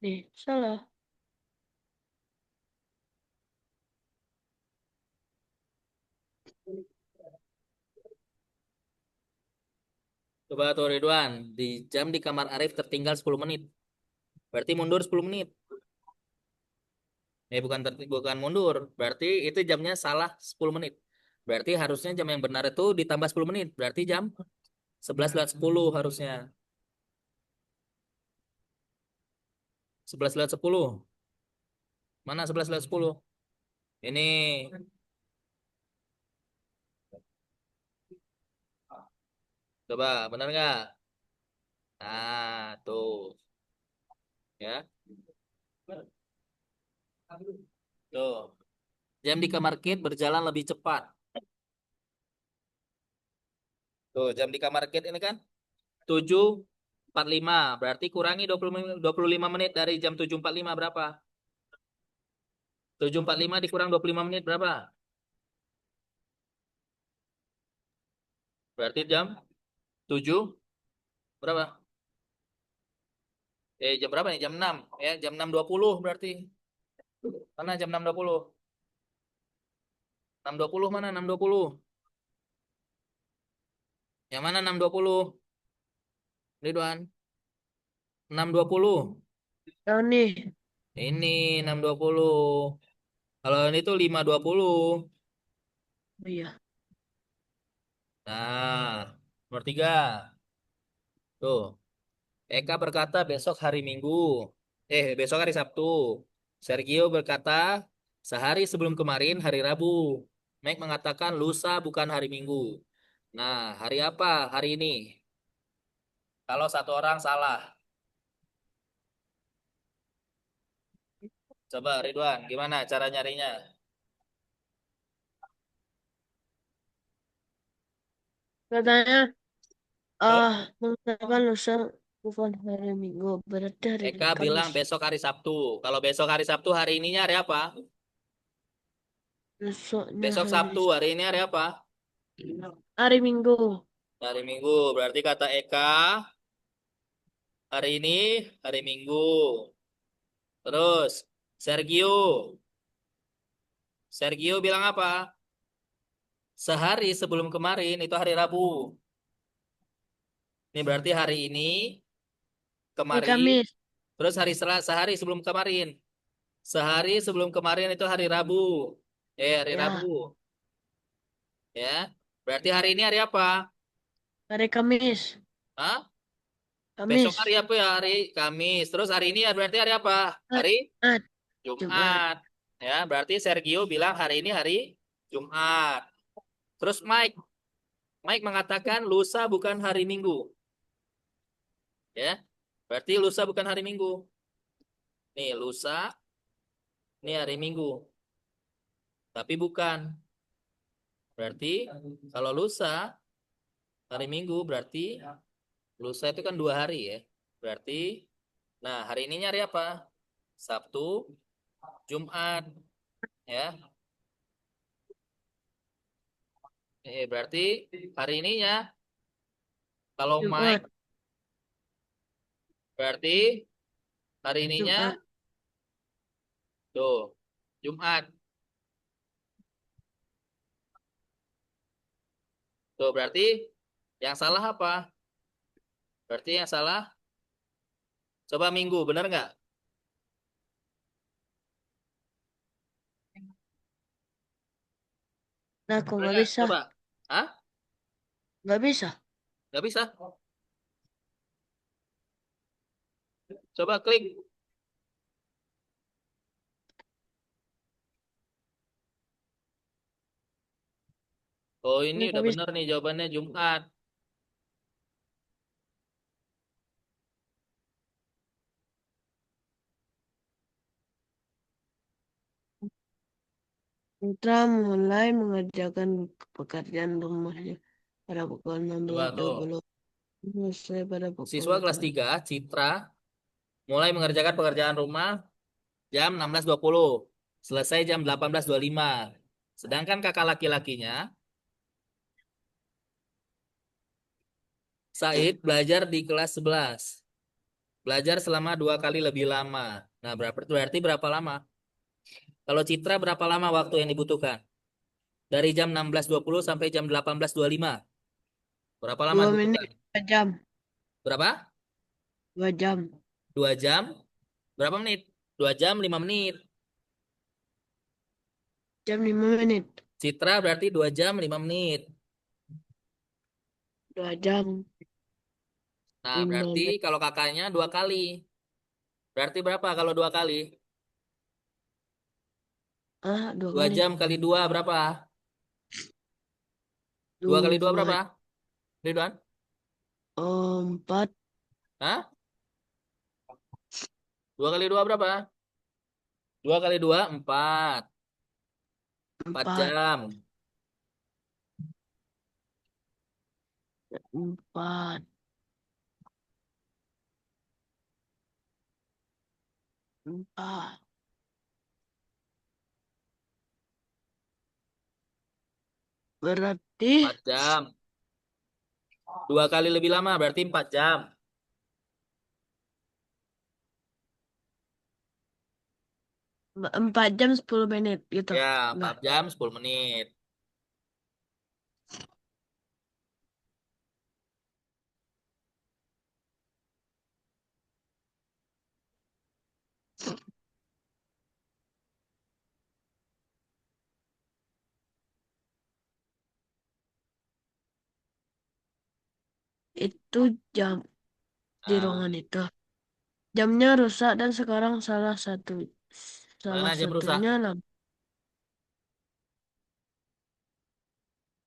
Nih, salah. Coba tuh Ridwan, di jam di kamar Arif tertinggal 10 menit. Berarti mundur 10 menit. Bukan mundur. Berarti itu jamnya salah 10 menit. Berarti harusnya jam yang benar itu ditambah 10 menit. Berarti jam 11 lewat 10 harusnya. 11 lewat 10. Mana 11 lewat 10? Ini. Coba, benar nggak? Nah, tuh. Ya. Tuh. Jam di kamar Kit berjalan lebih cepat. Tuh, jam di kamar Kit ini kan 7.45. Berarti kurangi 25 menit dari jam 7.45 berapa? 7.45 dikurang 25 menit berapa? Berarti jam 7 berapa? Jam berapa nih? Jam 6. Ya, jam 6.20 berarti. Mana jam 6.20? 6.20 mana? 6.20. Yang mana 6.20? Ridwan. 6.20. Yang nih. Ini 6.20. Kalau ini tuh 5.20. Oh iya. Nah, nomor 3. Tuh. Eka berkata besok hari Minggu. Besok hari Sabtu. Sergio berkata sehari sebelum kemarin hari Rabu. Mike mengatakan lusa bukan hari Minggu. Nah, hari apa hari ini? Kalau satu orang salah. Coba Ridwan, gimana cara nyarinya? Katanya, Tuh. mengatakan lusa bukan hari Minggu, berarti hari Eka bilang Kamis. besok hari Sabtu. Kalau besok hari Sabtu hari ininya hari apa? Besoknya Besok hari Sabtu hari ini hari apa? hari Minggu. Hari Minggu. Berarti kata Eka hari ini hari Minggu. Terus Sergio. Sergio bilang apa? Sehari sebelum kemarin itu hari Rabu. Ini berarti hari ini, Hari kemarin, Kamis. terus sehari sebelum kemarin. Sehari sebelum kemarin itu hari Rabu. Hari Rabu. Ya, Ya. Berarti hari ini hari apa? hari Kamis. Hah? Besok hari Kamis. apa ya? Hari Kamis. Terus hari ini berarti hari apa? Jumat. Hari Jumat. Jumat. Jumat. Ya, berarti Sergio bilang hari ini hari Jumat. Terus Mike mengatakan lusa bukan hari Minggu. Ya. Berarti lusa bukan hari Minggu. Nih, lusa ini hari Minggu. Tapi bukan. Berarti kalau lusa hari Minggu berarti lusa itu kan 2 hari ya. Berarti nah hari ini nyari apa? Sabtu, Jumat ya. Berarti hari ininya kalau Mike Jumat. berarti hari ininya Jumat. tuh Jumat. Tuh, berarti yang salah apa? Berarti yang salah, coba minggu, benar nggak? Nah, aku Benar nggak nggak? bisa. Coba. Hah? Nggak bisa. Nggak bisa? Coba klik. Oh, ini Nggak udah bisa. benar nih jawabannya Jumat. Putra mulai mengerjakan pekerjaan rumahnya pada pukul Coba tuh. 16.20. Selesai pada pukul Siswa kelas 18. 3 Citra, mulai mengerjakan pekerjaan rumah jam 16.20. Selesai jam 18.25. Sedangkan kakak laki-lakinya, Said, belajar di kelas 11. Belajar selama 2 kali lebih lama. Nah, berarti berapa lama? Kalau Citra berapa lama waktu yang dibutuhkan? Dari jam 16.20 sampai jam 18.25. Berapa lama 2 menit, dibutuhkan? 2 jam. Berapa? 2 jam. 2 jam? Berapa menit? 2 jam 5 menit. Jam 5 menit. Citra berarti 2 jam 5 menit. 2 jam. Nah, lima berarti menit. kalau kakaknya 2 kali. Berarti berapa kalau 2 kali? Dua Dua kali. jam kali 2 berapa? 2 kali 2 Dua. berapa? Ridwan? 4. Hah? 2 kali 2 berapa? 2 kali 2 4. 4 4. jam. 4. 4. Berarti 4 jam. 2 kali lebih lama berarti 4 jam. 4 jam 10 menit gitu. Ya, Enggak. 4 jam 10 menit. Itu jam di Nah, ruangan itu. Jamnya rusak dan sekarang salah mana jam rusak? satunya lampu.